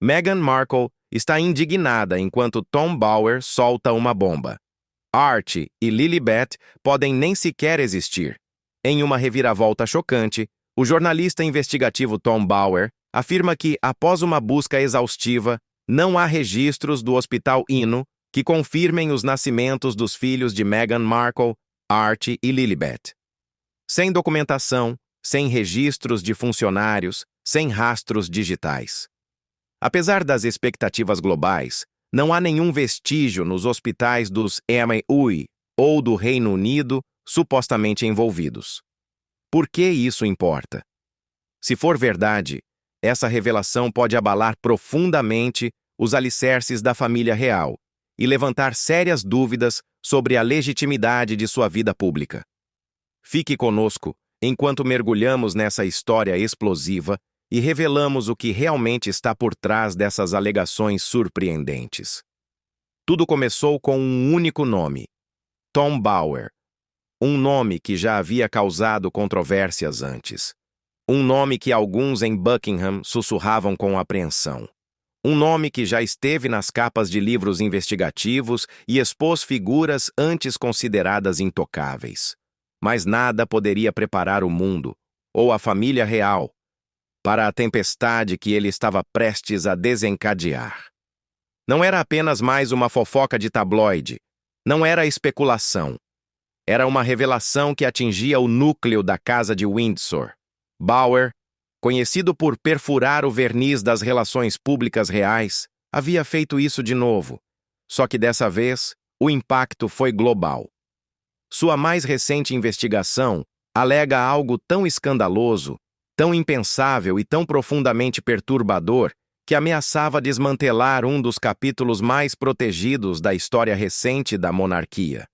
Meghan Markle está indignada enquanto Tom Bower solta uma bomba. Archie e Lilibet podem nem sequer existir. Em uma reviravolta chocante, o jornalista investigativo Tom Bower afirma que, após uma busca exaustiva, não há registros do Hospital Inno que confirmem os nascimentos dos filhos de Meghan Markle, Archie e Lilibet. Sem documentação, sem registros de funcionários, sem rastros digitais. Apesar das expectativas globais, não há nenhum vestígio nos hospitais dos EMA-UI ou do Reino Unido supostamente envolvidos. Por que isso importa? Se for verdade, essa revelação pode abalar profundamente os alicerces da família real e levantar sérias dúvidas sobre a legitimidade de sua vida pública. Fique conosco enquanto mergulhamos nessa história explosiva e revelamos o que realmente está por trás dessas alegações surpreendentes. Tudo começou com um único nome: Tom Bower. Um nome que já havia causado controvérsias antes. Um nome que alguns em Buckingham sussurravam com apreensão. Um nome que já esteve nas capas de livros investigativos e expôs figuras antes consideradas intocáveis. Mas nada poderia preparar o mundo, ou a família real, para a tempestade que ele estava prestes a desencadear. Não era apenas mais uma fofoca de tabloide, não era especulação. Era uma revelação que atingia o núcleo da Casa de Windsor. Bower, conhecido por perfurar o verniz das relações públicas reais, havia feito isso de novo, só que dessa vez o impacto foi global. Sua mais recente investigação alega algo tão escandaloso, tão impensável e tão profundamente perturbador que ameaçava desmantelar um dos capítulos mais protegidos da história recente da monarquia.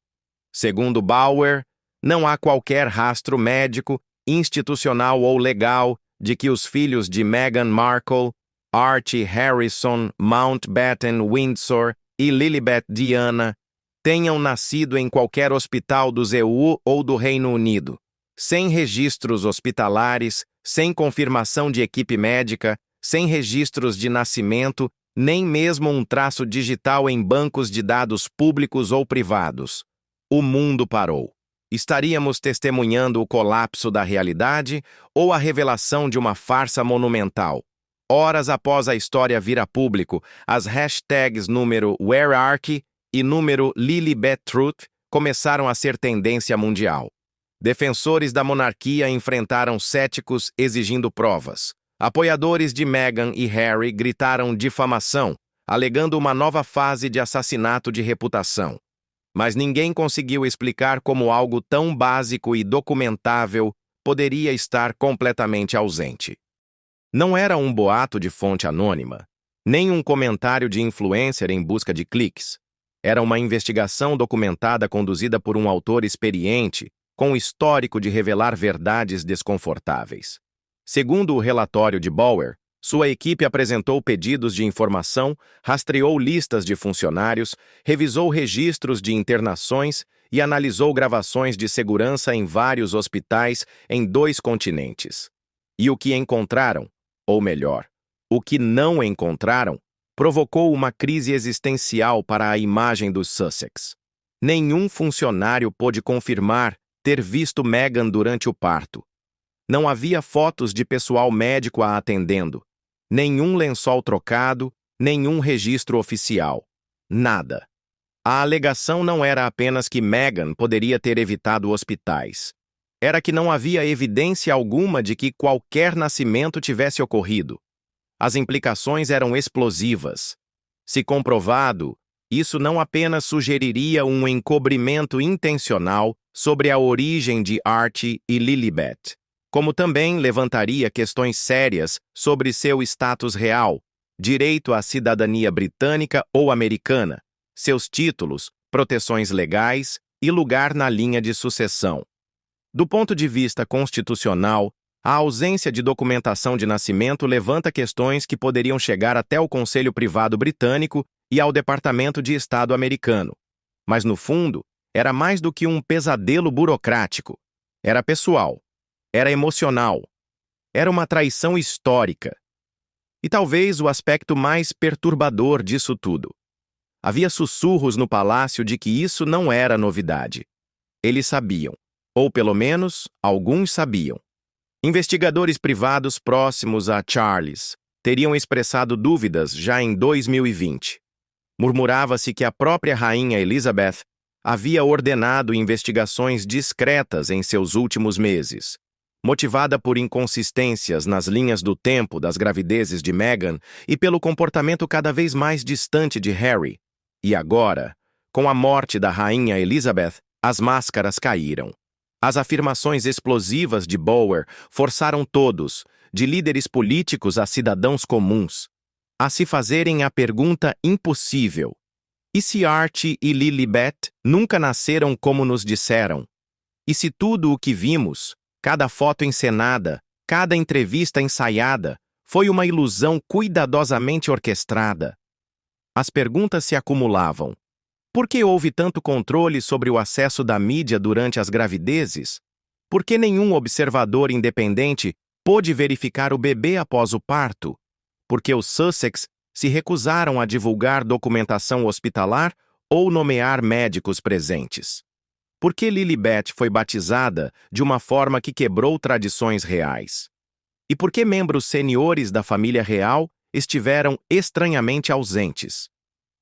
Segundo Bower, não há qualquer rastro médico, institucional ou legal de que os filhos de Meghan Markle, Archie Harrison Mountbatten Windsor e Lilibet Diana tenham nascido em qualquer hospital do EU ou do Reino Unido, sem registros hospitalares, sem confirmação de equipe médica, sem registros de nascimento, nem mesmo um traço digital em bancos de dados públicos ou privados. O mundo parou. Estaríamos testemunhando o colapso da realidade ou a revelação de uma farsa monumental. Horas após a história vir a público, as hashtags número WhereArchie e número LilibetTruth começaram a ser tendência mundial. Defensores da monarquia enfrentaram céticos exigindo provas. Apoiadores de Meghan e Harry gritaram difamação, alegando uma nova fase de assassinato de reputação. Mas ninguém conseguiu explicar como algo tão básico e documentável poderia estar completamente ausente. Não era um boato de fonte anônima, nem um comentário de influencer em busca de cliques. Era uma investigação documentada conduzida por um autor experiente, com histórico de revelar verdades desconfortáveis. Segundo o relatório de Bower, sua equipe apresentou pedidos de informação, rastreou listas de funcionários, revisou registros de internações e analisou gravações de segurança em vários hospitais em 2 continentes. E o que encontraram, ou melhor, o que não encontraram, provocou uma crise existencial para a imagem dos Sussex. Nenhum funcionário pôde confirmar ter visto Meghan durante o parto. Não havia fotos de pessoal médico a atendendo. Nenhum lençol trocado, nenhum registro oficial. Nada. A alegação não era apenas que Meghan poderia ter evitado hospitais. Era que não havia evidência alguma de que qualquer nascimento tivesse ocorrido. As implicações eram explosivas. Se comprovado, isso não apenas sugeriria um encobrimento intencional sobre a origem de Archie e Lilibet, como também levantaria questões sérias sobre seu status real, direito à cidadania britânica ou americana, seus títulos, proteções legais e lugar na linha de sucessão. Do ponto de vista constitucional, a ausência de documentação de nascimento levanta questões que poderiam chegar até o Conselho Privado Britânico e ao Departamento de Estado americano. Mas, no fundo, era mais do que um pesadelo burocrático. Era pessoal. Era emocional. Era uma traição histórica. E talvez o aspecto mais perturbador disso tudo. Havia sussurros no palácio de que isso não era novidade. Eles sabiam, ou pelo menos, alguns sabiam. Investigadores privados próximos a Charles teriam expressado dúvidas já em 2020. Murmurava-se que a própria rainha Elizabeth havia ordenado investigações discretas em seus últimos meses, motivada por inconsistências nas linhas do tempo das gravidezes de Meghan e pelo comportamento cada vez mais distante de Harry. E agora, com a morte da rainha Elizabeth, as máscaras caíram. As afirmações explosivas de Bower forçaram todos, de líderes políticos a cidadãos comuns, a se fazerem a pergunta impossível: e se Archie e Lilibet nunca nasceram como nos disseram? E se tudo o que vimos, cada foto encenada, cada entrevista ensaiada, foi uma ilusão cuidadosamente orquestrada? As perguntas se acumulavam. Por que houve tanto controle sobre o acesso da mídia durante as gravidezes? Por que nenhum observador independente pôde verificar o bebê após o parto? Por que os Sussex se recusaram a divulgar documentação hospitalar ou nomear médicos presentes? Por que Lilibet foi batizada de uma forma que quebrou tradições reais? E por que membros seniores da família real estiveram estranhamente ausentes?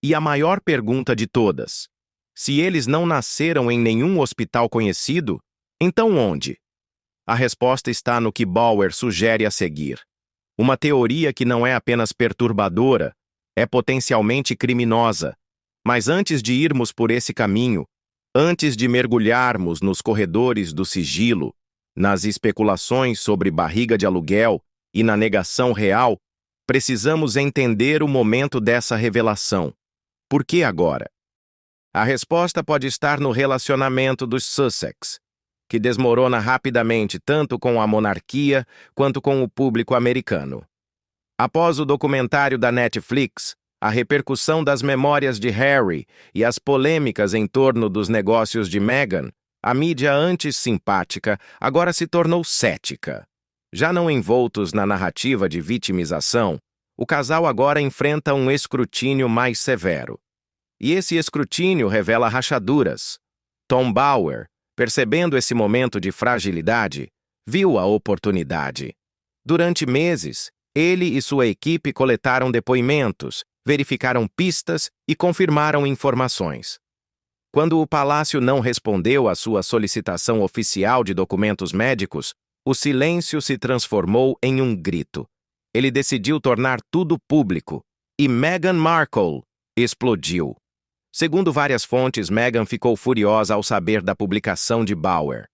E a maior pergunta de todas: se eles não nasceram em nenhum hospital conhecido, então onde? A resposta está no que Bower sugere a seguir. Uma teoria que não é apenas perturbadora, é potencialmente criminosa. Mas antes de irmos por esse caminho, antes de mergulharmos nos corredores do sigilo, nas especulações sobre barriga de aluguel e na negação real, precisamos entender o momento dessa revelação. Por que agora? A resposta pode estar no relacionamento dos Sussex, que desmorona rapidamente tanto com a monarquia quanto com o público americano. Após o documentário da Netflix, a repercussão das memórias de Harry e as polêmicas em torno dos negócios de Meghan, a mídia antes simpática agora se tornou cética. Já não envoltos na narrativa de vitimização, o casal agora enfrenta um escrutínio mais severo. E esse escrutínio revela rachaduras. Tom Bower, percebendo esse momento de fragilidade, viu a oportunidade. Durante meses, ele e sua equipe coletaram depoimentos, verificaram pistas e confirmaram informações. Quando o palácio não respondeu à sua solicitação oficial de documentos médicos, o silêncio se transformou em um grito. Ele decidiu tornar tudo público, e Meghan Markle explodiu. Segundo várias fontes, Meghan ficou furiosa ao saber da publicação de Bower.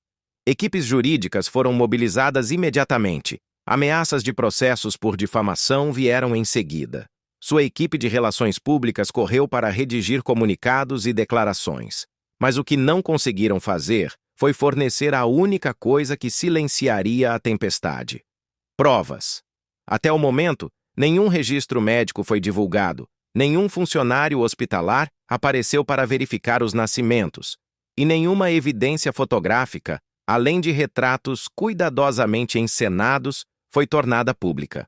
Equipes jurídicas foram mobilizadas imediatamente. Ameaças de processos por difamação vieram em seguida. Sua equipe de relações públicas correu para redigir comunicados e declarações. Mas o que não conseguiram fazer foi fornecer a única coisa que silenciaria a tempestade: provas. Até o momento, nenhum registro médico foi divulgado, nenhum funcionário hospitalar apareceu para verificar os nascimentos, e nenhuma evidência fotográfica, além de retratos cuidadosamente encenados, foi tornada pública.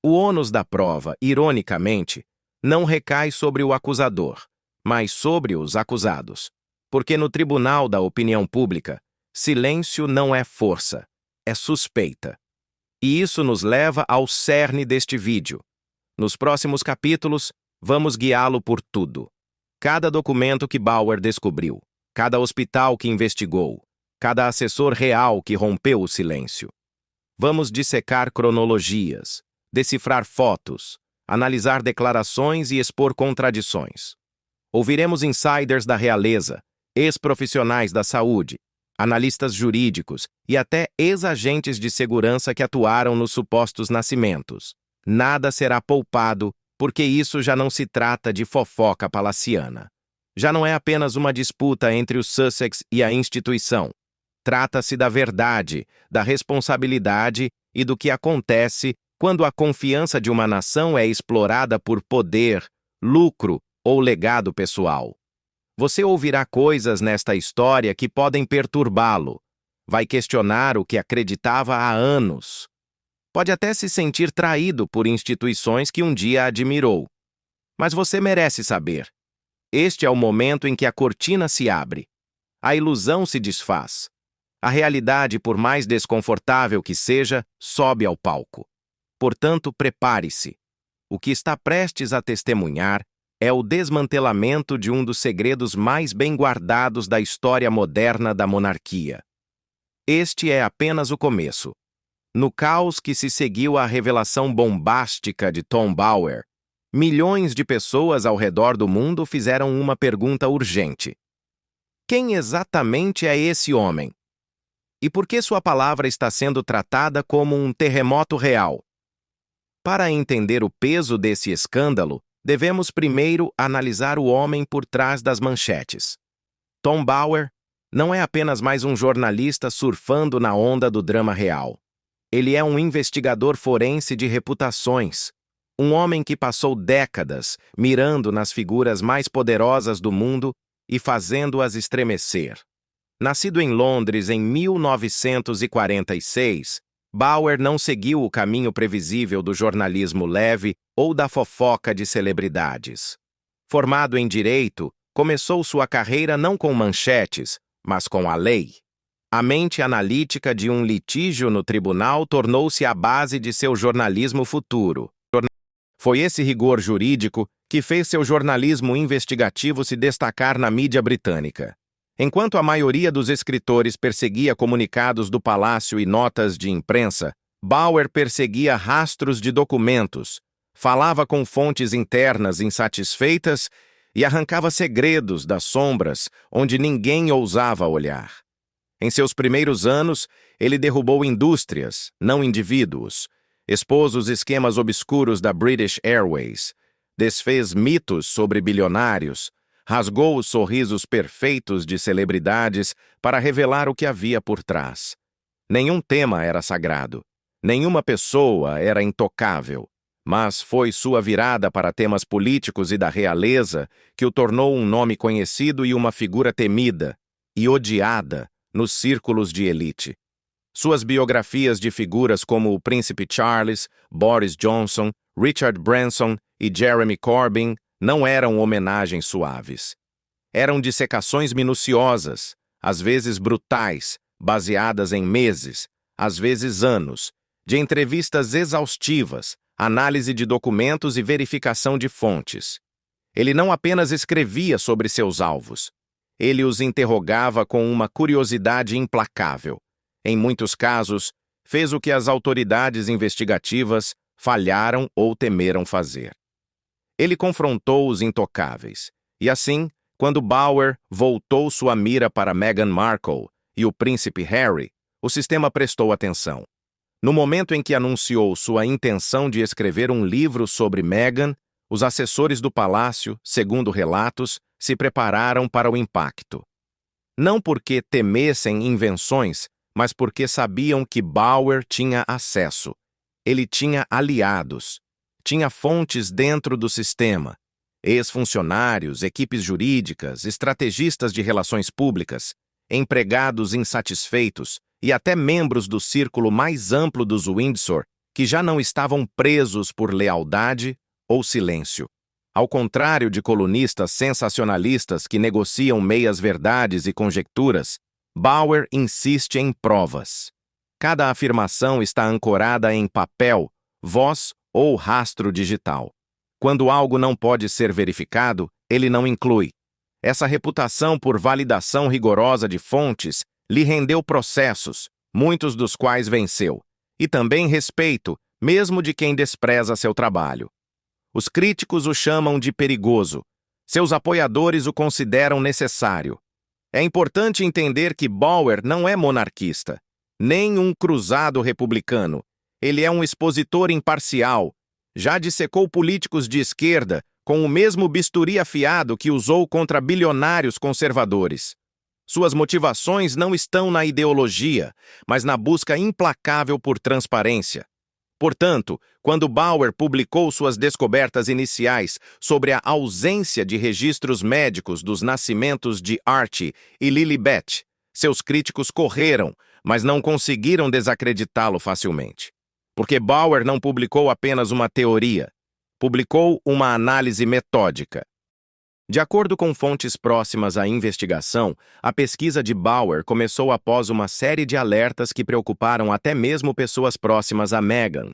O ônus da prova, ironicamente, não recai sobre o acusador, mas sobre os acusados. Porque no tribunal da opinião pública, silêncio não é força, é suspeita. E isso nos leva ao cerne deste vídeo. Nos próximos capítulos, vamos guiá-lo por tudo. Cada documento que Bower descobriu, cada hospital que investigou, cada assessor real que rompeu o silêncio. Vamos dissecar cronologias, decifrar fotos, analisar declarações e expor contradições. Ouviremos insiders da realeza, ex-profissionais da saúde, analistas jurídicos e até ex-agentes de segurança que atuaram nos supostos nascimentos. Nada será poupado, porque isso já não se trata de fofoca palaciana. Já não é apenas uma disputa entre os Sussex e a instituição. Trata-se da verdade, da responsabilidade e do que acontece quando a confiança de uma nação é explorada por poder, lucro ou legado pessoal. Você ouvirá coisas nesta história que podem perturbá-lo. Vai questionar o que acreditava há anos. Pode até se sentir traído por instituições que um dia admirou. Mas você merece saber. Este é o momento em que a cortina se abre. A ilusão se desfaz. A realidade, por mais desconfortável que seja, sobe ao palco. Portanto, prepare-se. O que está prestes a testemunhar é o desmantelamento de um dos segredos mais bem guardados da história moderna da monarquia. Este é apenas o começo. No caos que se seguiu à revelação bombástica de Tom Bower, milhões de pessoas ao redor do mundo fizeram uma pergunta urgente. Quem exatamente é esse homem? E por que sua palavra está sendo tratada como um terremoto real? Para entender o peso desse escândalo, devemos primeiro analisar o homem por trás das manchetes. Tom Bower não é apenas mais um jornalista surfando na onda do drama real. Ele é um investigador forense de reputações, um homem que passou décadas mirando nas figuras mais poderosas do mundo e fazendo-as estremecer. Nascido em Londres em 1946, Bower não seguiu o caminho previsível do jornalismo leve ou da fofoca de celebridades. Formado em Direito, começou sua carreira não com manchetes, mas com a lei. A mente analítica de um litígio no tribunal tornou-se a base de seu jornalismo futuro. Foi esse rigor jurídico que fez seu jornalismo investigativo se destacar na mídia britânica. Enquanto a maioria dos escritores perseguia comunicados do palácio e notas de imprensa, Bower perseguia rastros de documentos, falava com fontes internas insatisfeitas e arrancava segredos das sombras onde ninguém ousava olhar. Em seus primeiros anos, ele derrubou indústrias, não indivíduos, expôs os esquemas obscuros da British Airways, desfez mitos sobre bilionários, rasgou os sorrisos perfeitos de celebridades para revelar o que havia por trás. Nenhum tema era sagrado, nenhuma pessoa era intocável, mas foi sua virada para temas políticos e da realeza que o tornou um nome conhecido e uma figura temida e odiada nos círculos de elite. Suas biografias de figuras como o Príncipe Charles, Boris Johnson, Richard Branson e Jeremy Corbyn não eram homenagens suaves. Eram dissecações minuciosas, às vezes brutais, baseadas em meses, às vezes anos, de entrevistas exaustivas, análise de documentos e verificação de fontes. Ele não apenas escrevia sobre seus alvos, ele os interrogava com uma curiosidade implacável. Em muitos casos, fez o que as autoridades investigativas falharam ou temeram fazer. Ele confrontou os intocáveis, e assim, quando Bower voltou sua mira para Meghan Markle e o príncipe Harry, o sistema prestou atenção. No momento em que anunciou sua intenção de escrever um livro sobre Meghan, os assessores do palácio, segundo relatos, se prepararam para o impacto. Não porque temessem invenções, mas porque sabiam que Bower tinha acesso. Ele tinha aliados. Tinha fontes dentro do sistema, ex-funcionários, equipes jurídicas, estrategistas de relações públicas, empregados insatisfeitos e até membros do círculo mais amplo dos Windsor que já não estavam presos por lealdade ou silêncio. Ao contrário de colunistas sensacionalistas que negociam meias-verdades e conjecturas, Bower insiste em provas. Cada afirmação está ancorada em papel, voz ou rastro digital. Quando algo não pode ser verificado, ele não inclui. Essa reputação por validação rigorosa de fontes lhe rendeu processos, muitos dos quais venceu, e também respeito, mesmo de quem despreza seu trabalho. Os críticos o chamam de perigoso. Seus apoiadores o consideram necessário. É importante entender que Bower não é monarquista, nem um cruzado republicano. Ele é um expositor imparcial. Já dissecou políticos de esquerda com o mesmo bisturi afiado que usou contra bilionários conservadores. Suas motivações não estão na ideologia, mas na busca implacável por transparência. Portanto, quando Bower publicou suas descobertas iniciais sobre a ausência de registros médicos dos nascimentos de Archie e Lilibet, seus críticos correram, mas não conseguiram desacreditá-lo facilmente. Porque Bauer não publicou apenas uma teoria, publicou uma análise metódica. De acordo com fontes próximas à investigação, a pesquisa de Bauer começou após uma série de alertas que preocuparam até mesmo pessoas próximas a Meghan.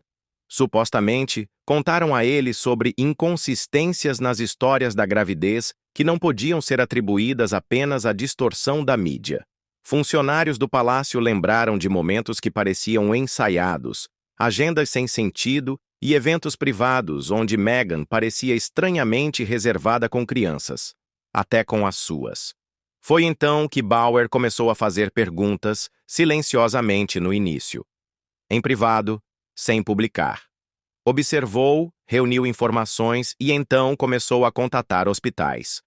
Supostamente, contaram a ele sobre inconsistências nas histórias da gravidez que não podiam ser atribuídas apenas à distorção da mídia. Funcionários do palácio lembraram de momentos que pareciam ensaiados, agendas sem sentido e eventos privados onde Meghan parecia estranhamente reservada com crianças, até com as suas. Foi então que Bauer começou a fazer perguntas silenciosamente no início. Em privado, sem publicar. Observou, reuniu informações e então começou a contatar hospitais.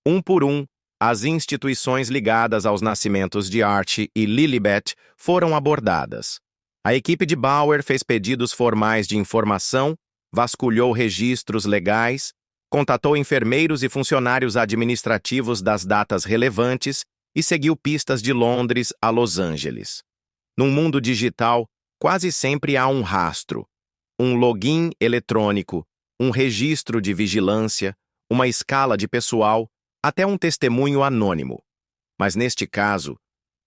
Um por um, as instituições ligadas aos nascimentos de Archie e Lilibet foram abordadas. A equipe de Bauer fez pedidos formais de informação, vasculhou registros legais, contatou enfermeiros e funcionários administrativos das datas relevantes e seguiu pistas de Londres a Los Angeles. Num mundo digital, quase sempre há um rastro, um login eletrônico, um registro de vigilância, uma escala de pessoal, até um testemunho anônimo. Mas neste caso,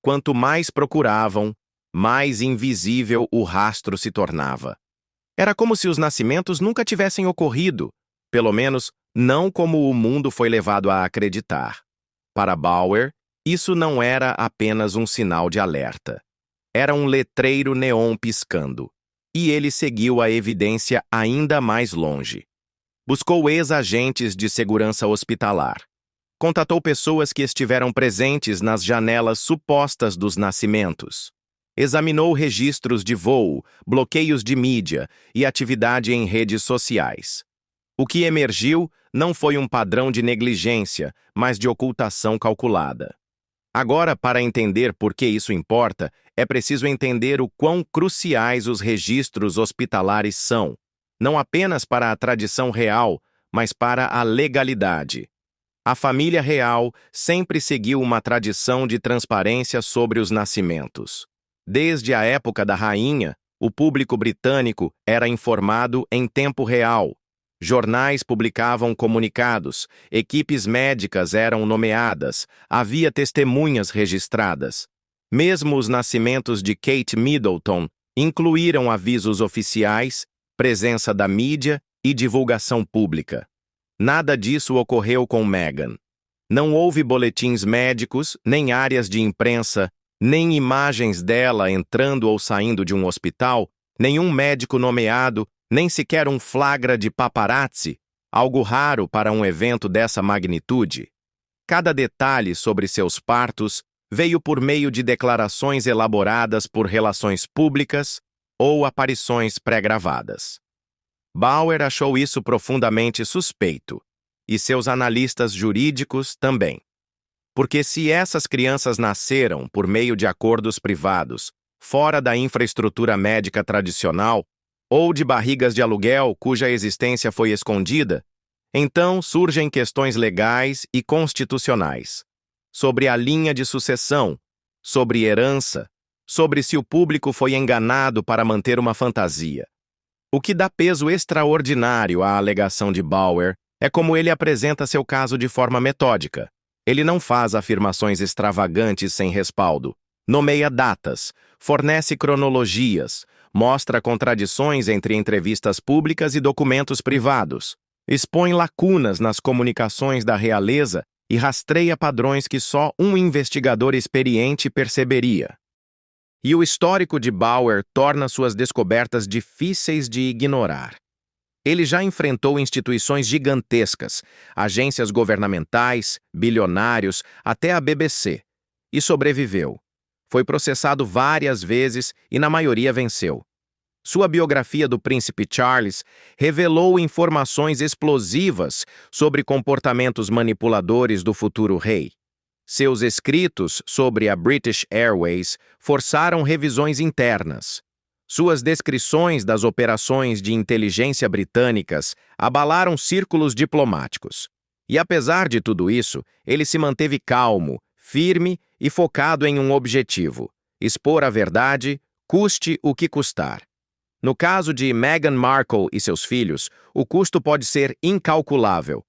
quanto mais procuravam, mais invisível o rastro se tornava. Era como se os nascimentos nunca tivessem ocorrido, pelo menos não como o mundo foi levado a acreditar. Para Bauer, isso não era apenas um sinal de alerta. Era um letreiro neon piscando. E ele seguiu a evidência ainda mais longe. Buscou ex-agentes de segurança hospitalar. Contatou pessoas que estiveram presentes nas janelas supostas dos nascimentos. Examinou registros de voo, bloqueios de mídia e atividade em redes sociais. O que emergiu não foi um padrão de negligência, mas de ocultação calculada. Agora, para entender por que isso importa, é preciso entender o quão cruciais os registros hospitalares são, não apenas para a tradição real, mas para a legalidade. A família real sempre seguiu uma tradição de transparência sobre os nascimentos. Desde a época da rainha, o público britânico era informado em tempo real. Jornais publicavam comunicados, equipes médicas eram nomeadas, havia testemunhas registradas. Mesmo os nascimentos de Kate Middleton incluíram avisos oficiais, presença da mídia e divulgação pública. Nada disso ocorreu com Meghan. Não houve boletins médicos, nem áreas de imprensa, nem imagens dela entrando ou saindo de um hospital, nenhum médico nomeado, nem sequer um flagra de paparazzi, algo raro para um evento dessa magnitude. Cada detalhe sobre seus partos veio por meio de declarações elaboradas por relações públicas ou aparições pré-gravadas. Bauer achou isso profundamente suspeito, e seus analistas jurídicos também. Porque se essas crianças nasceram por meio de acordos privados, fora da infraestrutura médica tradicional, ou de barrigas de aluguel cuja existência foi escondida, então surgem questões legais e constitucionais, sobre a linha de sucessão, sobre herança, sobre se o público foi enganado para manter uma fantasia. O que dá peso extraordinário à alegação de Bauer é como ele apresenta seu caso de forma metódica. Ele não faz afirmações extravagantes sem respaldo, nomeia datas, fornece cronologias, mostra contradições entre entrevistas públicas e documentos privados, expõe lacunas nas comunicações da realeza e rastreia padrões que só um investigador experiente perceberia. E o histórico de Bauer torna suas descobertas difíceis de ignorar. Ele já enfrentou instituições gigantescas, agências governamentais, bilionários, até a BBC, e sobreviveu. Foi processado várias vezes e na maioria venceu. Sua biografia do príncipe Charles revelou informações explosivas sobre comportamentos manipuladores do futuro rei. Seus escritos sobre a British Airways forçaram revisões internas. Suas descrições das operações de inteligência britânicas abalaram círculos diplomáticos. E apesar de tudo isso, ele se manteve calmo, firme e focado em um objetivo: expor a verdade, custe o que custar. No caso de Meghan Markle e seus filhos, o custo pode ser incalculável.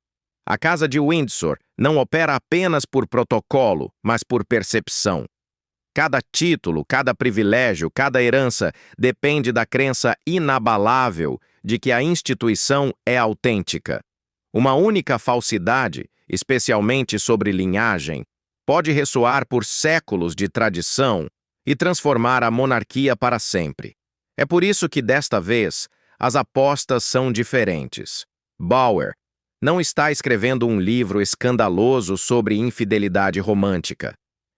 A Casa de Windsor não opera apenas por protocolo, mas por percepção. Cada título, cada privilégio, cada herança depende da crença inabalável de que a instituição é autêntica. Uma única falsidade, especialmente sobre linhagem, pode ressoar por séculos de tradição e transformar a monarquia para sempre. É por isso que, desta vez, as apostas são diferentes. Bauer não está escrevendo um livro escandaloso sobre infidelidade romântica.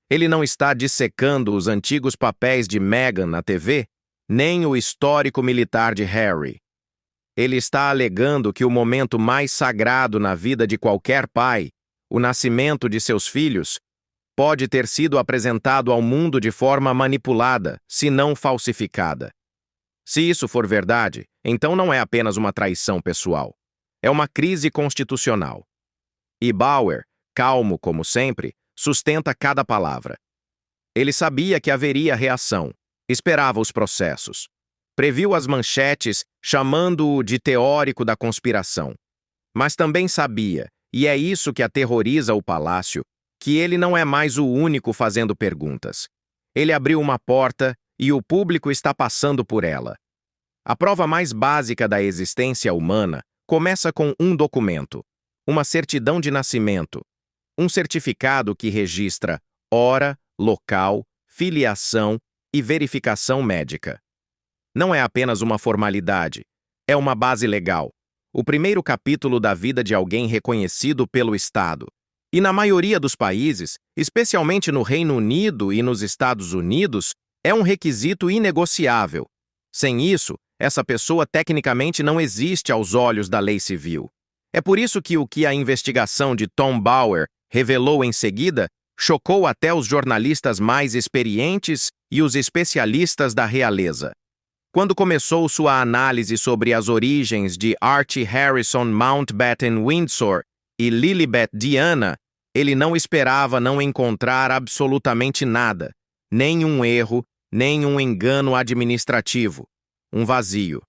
Ele não está dissecando os antigos papéis de Meghan na TV, nem o histórico militar de Harry. Ele está alegando que o momento mais sagrado na vida de qualquer pai, o nascimento de seus filhos, pode ter sido apresentado ao mundo de forma manipulada, se não falsificada. Se isso for verdade, então não é apenas uma traição pessoal. É uma crise constitucional. E Bauer, calmo como sempre, sustenta cada palavra. Ele sabia que haveria reação, esperava os processos. Previu as manchetes, chamando-o de teórico da conspiração. Mas também sabia, e é isso que aterroriza o palácio, que ele não é mais o único fazendo perguntas. Ele abriu uma porta e o público está passando por ela. A prova mais básica da existência humana começa com um documento, uma certidão de nascimento, um certificado que registra hora, local, filiação e verificação médica. Não é apenas uma formalidade, é uma base legal, o primeiro capítulo da vida de alguém reconhecido pelo Estado. E na maioria dos países, especialmente no Reino Unido e nos Estados Unidos, é um requisito inegociável. Sem isso, essa pessoa tecnicamente não existe aos olhos da lei civil. É por isso que o que a investigação de Tom Bauer revelou em seguida chocou até os jornalistas mais experientes e os especialistas da realeza. Quando começou sua análise sobre as origens de Archie Harrison Mountbatten Windsor e Lilibet Diana, ele não esperava não encontrar absolutamente nada, nem um erro, nem um engano administrativo, um vazio.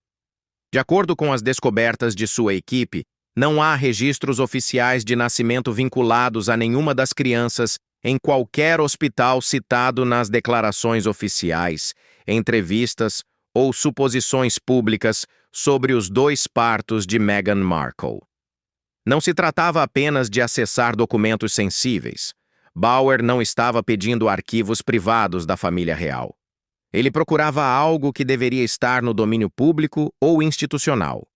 De acordo com as descobertas de sua equipe, não há registros oficiais de nascimento vinculados a nenhuma das crianças em qualquer hospital citado nas declarações oficiais, entrevistas ou suposições públicas sobre os 2 partos de Meghan Markle. Não se tratava apenas de acessar documentos sensíveis. Bauer não estava pedindo arquivos privados da família real. Ele procurava algo que deveria estar no domínio público ou institucional.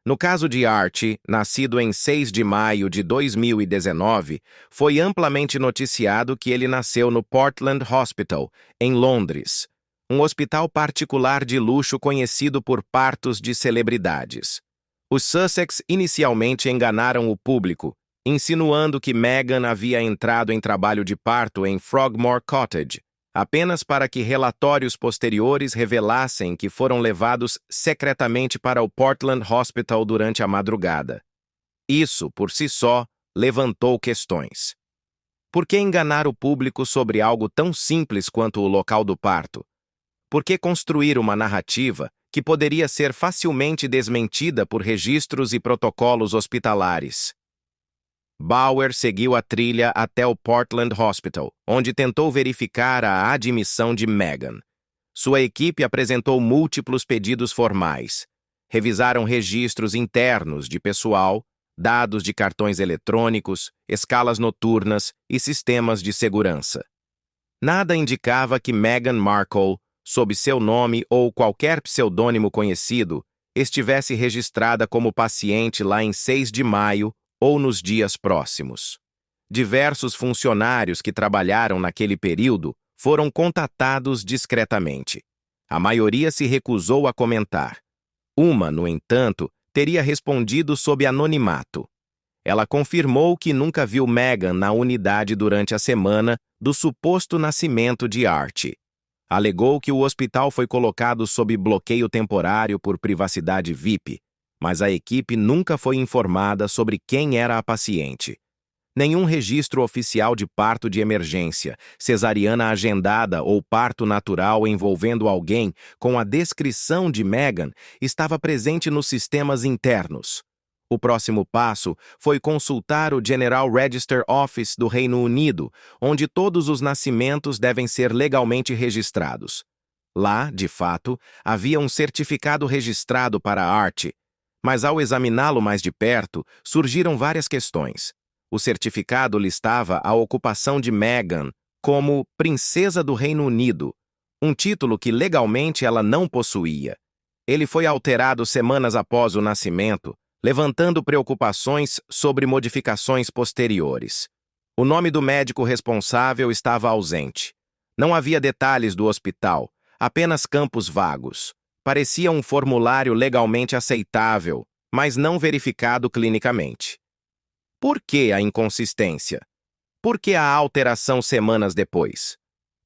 No caso de Archie, nascido em 6 de maio de 2019, foi amplamente noticiado que ele nasceu no Portland Hospital, em Londres, um hospital particular de luxo conhecido por partos de celebridades. Os Sussex inicialmente enganaram o público, insinuando que Meghan havia entrado em trabalho de parto em Frogmore Cottage, apenas para que relatórios posteriores revelassem que foram levados secretamente para o Portland Hospital durante a madrugada. Isso, por si só, levantou questões. Por que enganar o público sobre algo tão simples quanto o local do parto? Por que construir uma narrativa que poderia ser facilmente desmentida por registros e protocolos hospitalares? Bauer seguiu a trilha até o Portland Hospital, onde tentou verificar a admissão de Meghan. Sua equipe apresentou múltiplos pedidos formais. Revisaram registros internos de pessoal, dados de cartões eletrônicos, escalas noturnas e sistemas de segurança. Nada indicava que Meghan Markle, sob seu nome ou qualquer pseudônimo conhecido, estivesse registrada como paciente lá em 6 de maio ou nos dias próximos. Diversos funcionários que trabalharam naquele período foram contatados discretamente. A maioria se recusou a comentar. Uma, no entanto, teria respondido sob anonimato. Ela confirmou que nunca viu Meghan na unidade durante a semana do suposto nascimento de Archie. Alegou que o hospital foi colocado sob bloqueio temporário por privacidade VIP, mas a equipe nunca foi informada sobre quem era a paciente. Nenhum registro oficial de parto de emergência, cesariana agendada ou parto natural envolvendo alguém com a descrição de Meghan estava presente nos sistemas internos. O próximo passo foi consultar o General Register Office do Reino Unido, onde todos os nascimentos devem ser legalmente registrados. Lá, de fato, havia um certificado registrado para Archie, mas ao examiná-lo mais de perto, surgiram várias questões. O certificado listava a ocupação de Meghan como Princesa do Reino Unido, um título que legalmente ela não possuía. Ele foi alterado semanas após o nascimento, levantando preocupações sobre modificações posteriores. O nome do médico responsável estava ausente. Não havia detalhes do hospital, apenas campos vagos. Parecia um formulário legalmente aceitável, mas não verificado clinicamente. Por que a inconsistência? Por que a alteração semanas depois?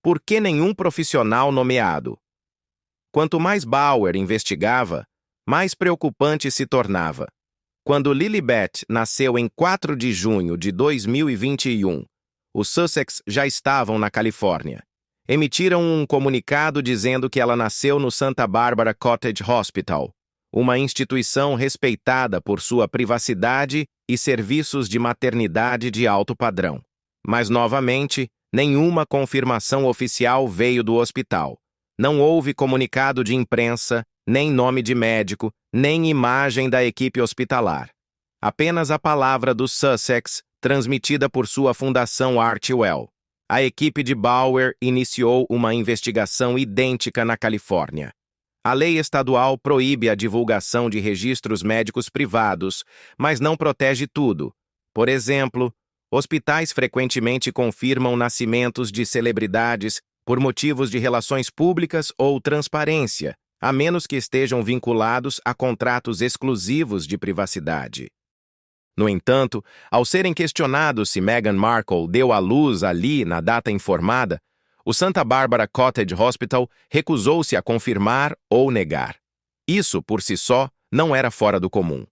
Por que nenhum profissional nomeado? Quanto mais Bauer investigava, mais preocupante se tornava. Quando Lilibet nasceu em 4 de junho de 2021, os Sussex já estavam na Califórnia. Emitiram um comunicado dizendo que ela nasceu no Santa Barbara Cottage Hospital, uma instituição respeitada por sua privacidade e serviços de maternidade de alto padrão. Mas, novamente, nenhuma confirmação oficial veio do hospital. Não houve comunicado de imprensa, nem nome de médico, nem imagem da equipe hospitalar. Apenas a palavra dos Sussex, transmitida por sua fundação Archewell. A equipe de Bauer iniciou uma investigação idêntica na Califórnia. A lei estadual proíbe a divulgação de registros médicos privados, mas não protege tudo. Por exemplo, hospitais frequentemente confirmam nascimentos de celebridades por motivos de relações públicas ou transparência, a menos que estejam vinculados a contratos exclusivos de privacidade. No entanto, ao serem questionados se Meghan Markle deu à luz ali na data informada, o Santa Barbara Cottage Hospital recusou-se a confirmar ou negar. Isso, por si só, não era fora do comum.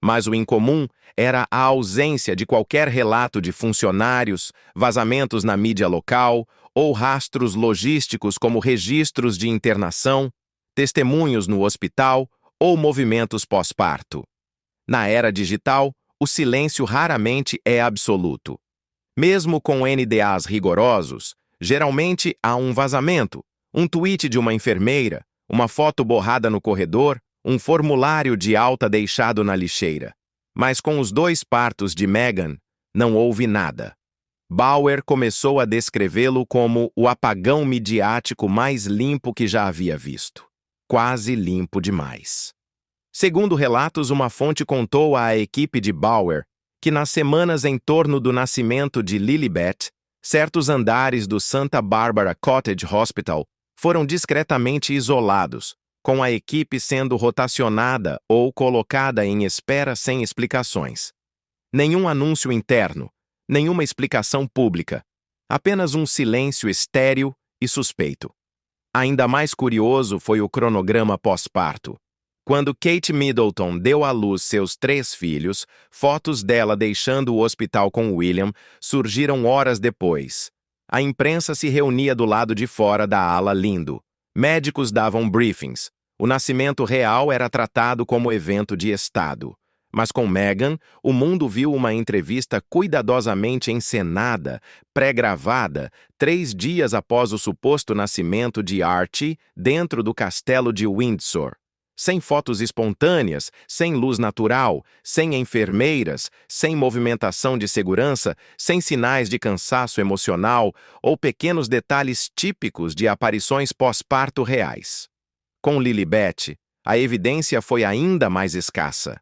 Mas o incomum era a ausência de qualquer relato de funcionários, vazamentos na mídia local ou rastros logísticos como registros de internação, testemunhos no hospital ou movimentos pós-parto. Na era digital, o silêncio raramente é absoluto. Mesmo com NDAs rigorosos, geralmente há um vazamento, um tweet de uma enfermeira, uma foto borrada no corredor, um formulário de alta deixado na lixeira. Mas com os 2 partos de Meghan, não houve nada. Bauer começou a descrevê-lo como o apagão midiático mais limpo que já havia visto. Quase limpo demais. Segundo relatos, uma fonte contou à equipe de Bauer que nas semanas em torno do nascimento de Lilibet, certos andares do Santa Barbara Cottage Hospital foram discretamente isolados, com a equipe sendo rotacionada ou colocada em espera sem explicações. Nenhum anúncio interno, nenhuma explicação pública, apenas um silêncio estéril e suspeito. Ainda mais curioso foi o cronograma pós-parto. Quando Kate Middleton deu à luz seus 3 filhos, fotos dela deixando o hospital com William surgiram horas depois. A imprensa se reunia do lado de fora da ala Lindo. Médicos davam briefings. O nascimento real era tratado como evento de Estado. Mas com Meghan, o mundo viu uma entrevista cuidadosamente encenada, pré-gravada, 3 dias após o suposto nascimento de Archie dentro do castelo de Windsor. Sem fotos espontâneas, sem luz natural, sem enfermeiras, sem movimentação de segurança, sem sinais de cansaço emocional ou pequenos detalhes típicos de aparições pós-parto reais. Com Lilibet, a evidência foi ainda mais escassa.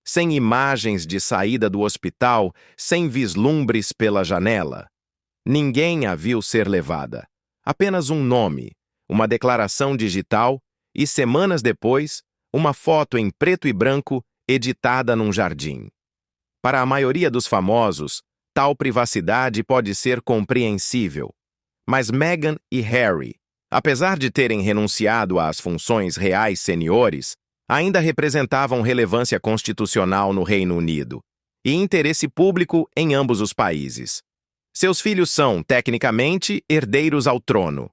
Sem imagens de saída do hospital, sem vislumbres pela janela. Ninguém a viu ser levada. Apenas um nome, uma declaração digital e, semanas depois, uma foto em preto e branco editada num jardim. Para a maioria dos famosos, tal privacidade pode ser compreensível. Mas Meghan e Harry, apesar de terem renunciado às funções reais seniores, ainda representavam relevância constitucional no Reino Unido. e interesse público em ambos os países. Seus filhos são, tecnicamente, herdeiros ao trono.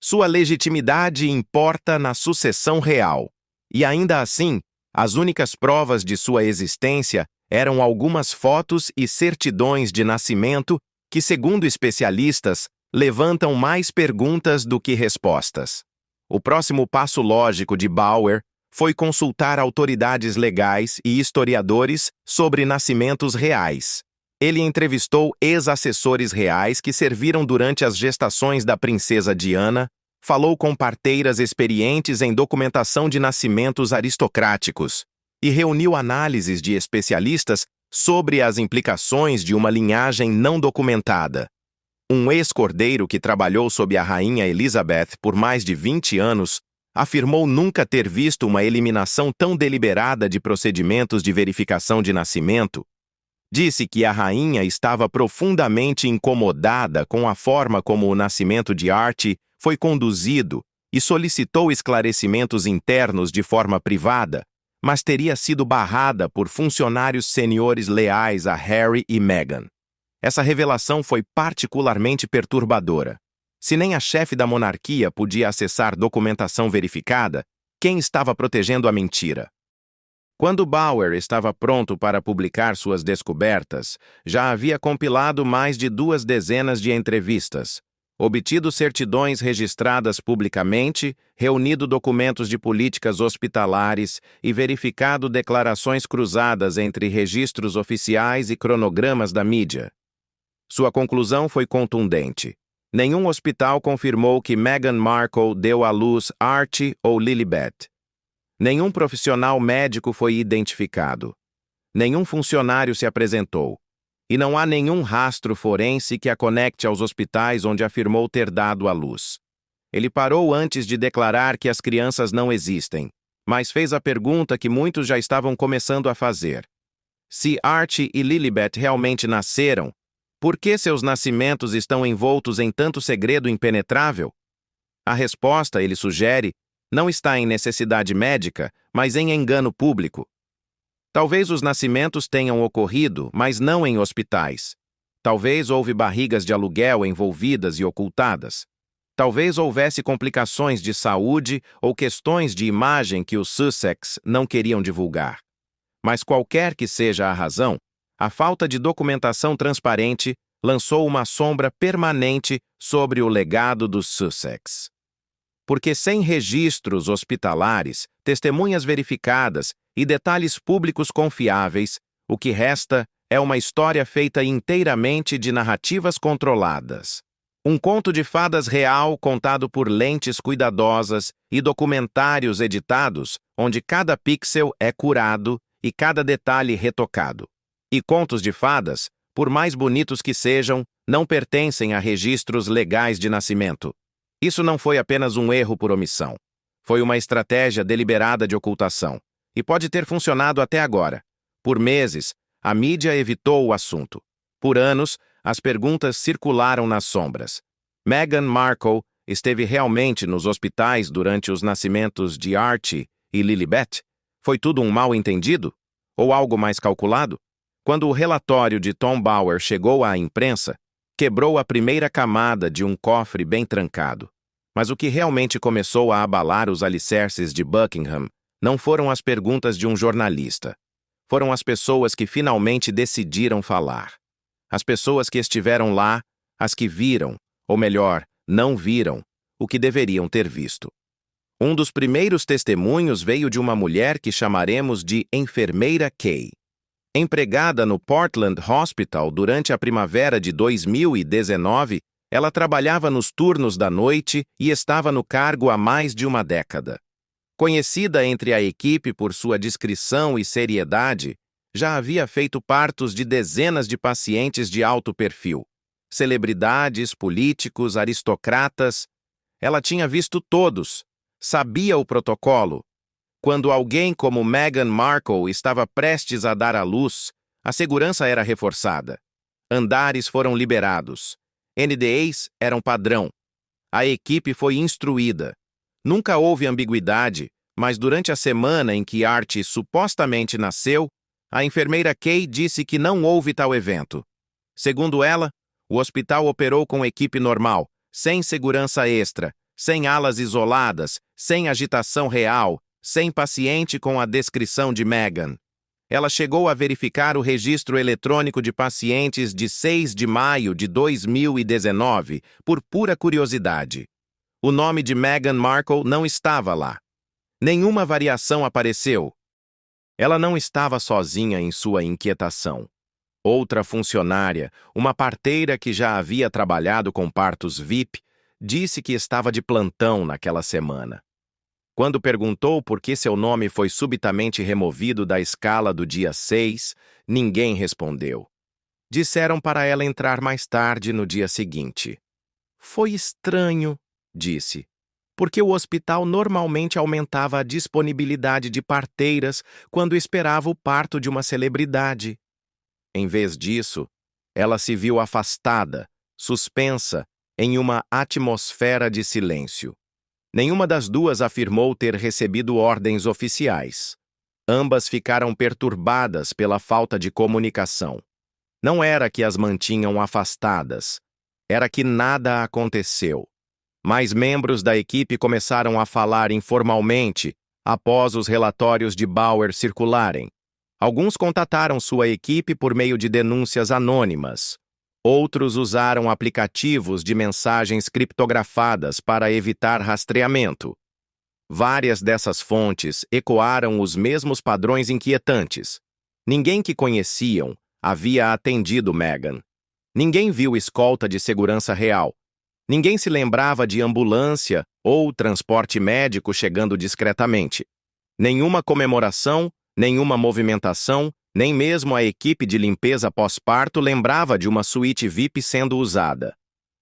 Sua legitimidade importa na sucessão real. E ainda assim, as únicas provas de sua existência eram algumas fotos e certidões de nascimento que, segundo especialistas, levantam mais perguntas do que respostas. O próximo passo lógico de Bauer foi consultar autoridades legais e historiadores sobre nascimentos reais. Ele entrevistou ex-assessores reais que serviram durante as gestações da princesa Diana, falou com parteiras experientes em documentação de nascimentos aristocráticos e reuniu análises de especialistas sobre as implicações de uma linhagem não documentada. Um ex-cordeiro que trabalhou sob a rainha Elizabeth por mais de 20 anos afirmou nunca ter visto uma eliminação tão deliberada de procedimentos de verificação de nascimento. Disse que a rainha estava profundamente incomodada com a forma como o nascimento de Archie foi conduzido e solicitou esclarecimentos internos de forma privada, mas teria sido barrada por funcionários seniores leais a Harry e Meghan. Essa revelação foi particularmente perturbadora. Se nem a chefe da monarquia podia acessar documentação verificada, quem estava protegendo a mentira? Quando Bauer estava pronto para publicar suas descobertas, já havia compilado mais de 2 dezenas de entrevistas, obtido certidões registradas publicamente, reunido documentos de políticas hospitalares e verificado declarações cruzadas entre registros oficiais e cronogramas da mídia. Sua conclusão foi contundente. Nenhum hospital confirmou que Meghan Markle deu à luz Archie ou Lilibet. Nenhum profissional médico foi identificado. Nenhum funcionário se apresentou. E não há nenhum rastro forense que a conecte aos hospitais onde afirmou ter dado à luz. Ele parou antes de declarar que as crianças não existem, mas fez a pergunta que muitos já estavam começando a fazer. Se Archie e Lilibet realmente nasceram, por que seus nascimentos estão envoltos em tanto segredo impenetrável? A resposta, ele sugere, não está em necessidade médica, mas em engano público. Talvez os nascimentos tenham ocorrido, mas não em hospitais. Talvez houve barrigas de aluguel envolvidas e ocultadas. Talvez houvesse complicações de saúde ou questões de imagem que os Sussex não queriam divulgar. Mas qualquer que seja a razão, a falta de documentação transparente lançou uma sombra permanente sobre o legado dos Sussex. Porque sem registros hospitalares, testemunhas verificadas e detalhes públicos confiáveis, o que resta é uma história feita inteiramente de narrativas controladas. Um conto de fadas real contado por lentes cuidadosas e documentários editados, onde cada pixel é curado e cada detalhe retocado. E contos de fadas, por mais bonitos que sejam, não pertencem a registros legais de nascimento. Isso não foi apenas um erro por omissão. Foi uma estratégia deliberada de ocultação. E pode ter funcionado até agora. Por meses, a mídia evitou o assunto. Por anos, as perguntas circularam nas sombras. Meghan Markle esteve realmente nos hospitais durante os nascimentos de Archie e Lilibet? Foi tudo um mal-entendido? Ou algo mais calculado? Quando o relatório de Tom Bauer chegou à imprensa, quebrou a primeira camada de um cofre bem trancado. Mas o que realmente começou a abalar os alicerces de Buckingham não foram as perguntas de um jornalista. Foram as pessoas que finalmente decidiram falar. As pessoas que estiveram lá, as que viram, ou melhor, não viram, o que deveriam ter visto. Um dos primeiros testemunhos veio de uma mulher que chamaremos de Enfermeira Kay. Empregada no Portland Hospital durante a primavera de 2019, ela trabalhava nos turnos da noite e estava no cargo há mais de uma década. Conhecida entre a equipe por sua discrição e seriedade, já havia feito partos de dezenas de pacientes de alto perfil. Celebridades, políticos, aristocratas. Ela tinha visto todos, sabia o protocolo. Quando alguém como Meghan Markle estava prestes a dar à luz, a segurança era reforçada. Andares foram liberados. NDAs eram padrão. A equipe foi instruída. Nunca houve ambiguidade, mas durante a semana em que Archie supostamente nasceu, A enfermeira Kay disse que não houve tal evento. Segundo ela, o hospital operou com equipe normal, sem segurança extra, sem alas isoladas, sem agitação real, sem paciente com a descrição de Megan. Ela chegou a verificar o registro eletrônico de pacientes de 6 de maio de 2019 por pura curiosidade. O nome de Meghan Markle não estava lá. Nenhuma variação apareceu. Ela não estava sozinha em sua inquietação. Outra funcionária, uma parteira que já havia trabalhado com partos VIP, disse que estava de plantão naquela semana. Quando perguntou por que seu nome foi subitamente removido da escala do dia 6, ninguém respondeu. Disseram para ela entrar mais tarde no dia seguinte. Foi estranho, disse, porque o hospital normalmente aumentava a disponibilidade de parteiras quando esperava o parto de uma celebridade. Em vez disso, ela se viu afastada, suspensa, em uma atmosfera de silêncio. Nenhuma das duas afirmou ter recebido ordens oficiais. Ambas ficaram perturbadas pela falta de comunicação. Não era que as mantinham afastadas, era que nada aconteceu. Mais membros da equipe começaram a falar informalmente após os relatórios de Bauer circularem. Alguns contataram sua equipe por meio de denúncias anônimas. Outros usaram aplicativos de mensagens criptografadas para evitar rastreamento. Várias dessas fontes ecoaram os mesmos padrões inquietantes. Ninguém que conheciam havia atendido Meghan. Ninguém viu escolta de segurança real. Ninguém se lembrava de ambulância ou transporte médico chegando discretamente. Nenhuma comemoração, nenhuma movimentação, nem mesmo a equipe de limpeza pós-parto lembrava de uma suíte VIP sendo usada.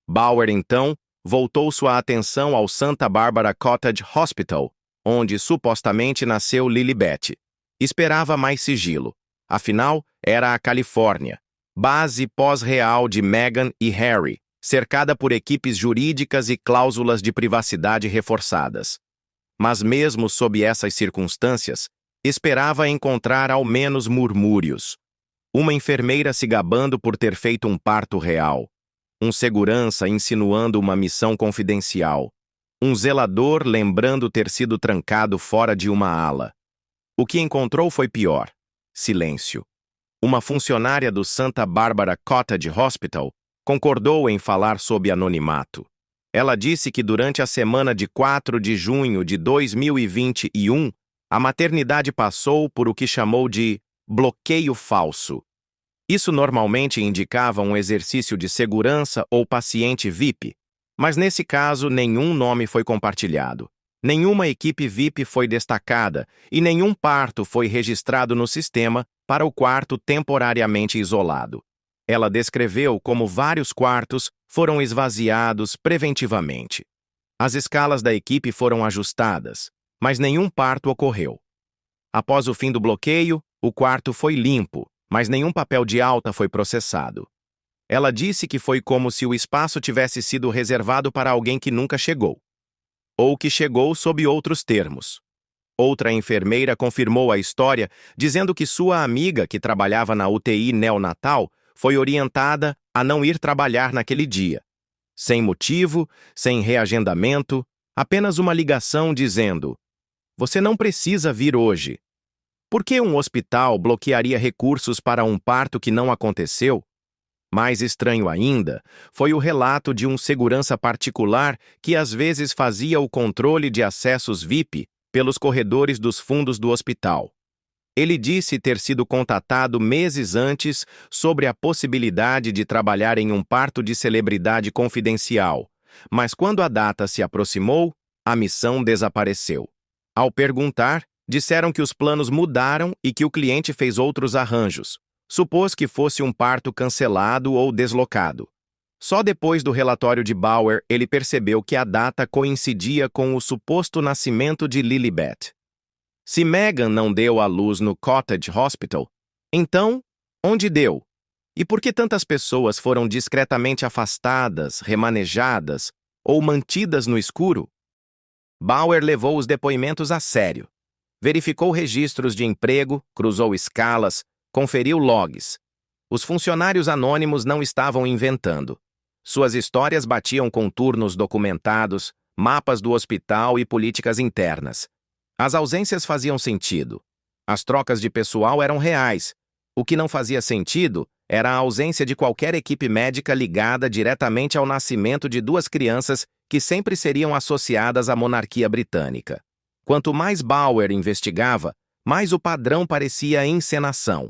Bauer, então, voltou sua atenção ao Santa Barbara Cottage Hospital, onde supostamente nasceu Lilibet. Esperava mais sigilo. Afinal, era a Califórnia, base pós-real de Meghan e Harry, cercada por equipes jurídicas e cláusulas de privacidade reforçadas. Mas mesmo sob essas circunstâncias, esperava encontrar ao menos murmúrios. Uma enfermeira se gabando por ter feito um parto real. Um segurança insinuando uma missão confidencial. Um zelador lembrando ter sido trancado fora de uma ala. O que encontrou foi pior. Silêncio. Uma funcionária do Santa Barbara Cottage Hospital concordou em falar sob anonimato. Ela disse que durante a semana de 4 de junho de 2021, a maternidade passou por o que chamou de bloqueio falso. Isso normalmente indicava um exercício de segurança ou paciente VIP, mas nesse caso nenhum nome foi compartilhado. Nenhuma equipe VIP foi destacada e nenhum parto foi registrado no sistema para o quarto temporariamente isolado. Ela descreveu como vários quartos foram esvaziados preventivamente. As escalas da equipe foram ajustadas, mas nenhum parto ocorreu. Após o fim do bloqueio, o quarto foi limpo, mas nenhum papel de alta foi processado. Ela disse que foi como se o espaço tivesse sido reservado para alguém que nunca chegou. Ou que chegou sob outros termos. Outra enfermeira confirmou a história, dizendo que sua amiga, que trabalhava na UTI neonatal, foi orientada a não ir trabalhar naquele dia. Sem motivo, sem reagendamento, apenas uma ligação dizendo: "Você não precisa vir hoje." Por que um hospital bloquearia recursos para um parto que não aconteceu? Mais estranho ainda, foi o relato de um segurança particular que às vezes fazia o controle de acessos VIP pelos corredores dos fundos do hospital. Ele disse ter sido contatado meses antes sobre a possibilidade de trabalhar em um parto de celebridade confidencial, mas quando a data se aproximou, a missão desapareceu. Ao perguntar, disseram que os planos mudaram e que o cliente fez outros arranjos. Supôs que fosse um parto cancelado ou deslocado. Só depois do relatório de Bauer ele percebeu que a data coincidia com o suposto nascimento de Lilibet. Se Meghan não deu à luz no Cottage Hospital, então, onde deu? E por que tantas pessoas foram discretamente afastadas, remanejadas ou mantidas no escuro? Bauer levou os depoimentos a sério. Verificou registros de emprego, cruzou escalas, conferiu logs. Os funcionários anônimos não estavam inventando. Suas histórias batiam com turnos documentados, mapas do hospital e políticas internas. As ausências faziam sentido. As trocas de pessoal eram reais. O que não fazia sentido era a ausência de qualquer equipe médica ligada diretamente ao nascimento de duas crianças que sempre seriam associadas à monarquia britânica. Quanto mais Bauer investigava, mais o padrão parecia encenação.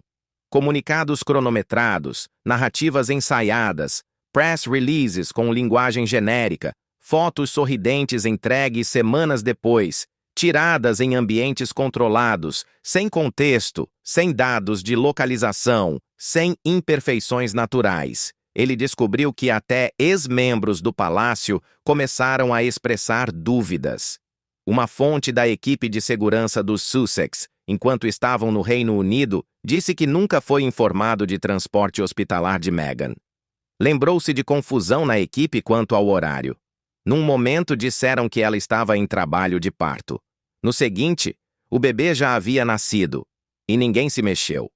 Comunicados cronometrados, narrativas ensaiadas, press releases com linguagem genérica, fotos sorridentes entregues semanas depois, tiradas em ambientes controlados, sem contexto, sem dados de localização, sem imperfeições naturais. Ele descobriu que até ex-membros do palácio começaram a expressar dúvidas. Uma fonte da equipe de segurança dos Sussex, enquanto estavam no Reino Unido, disse que nunca foi informado de transporte hospitalar de Meghan. Lembrou-se de confusão na equipe quanto ao horário. Num momento disseram que ela estava em trabalho de parto. No seguinte, o bebê já havia nascido, e ninguém se mexeu.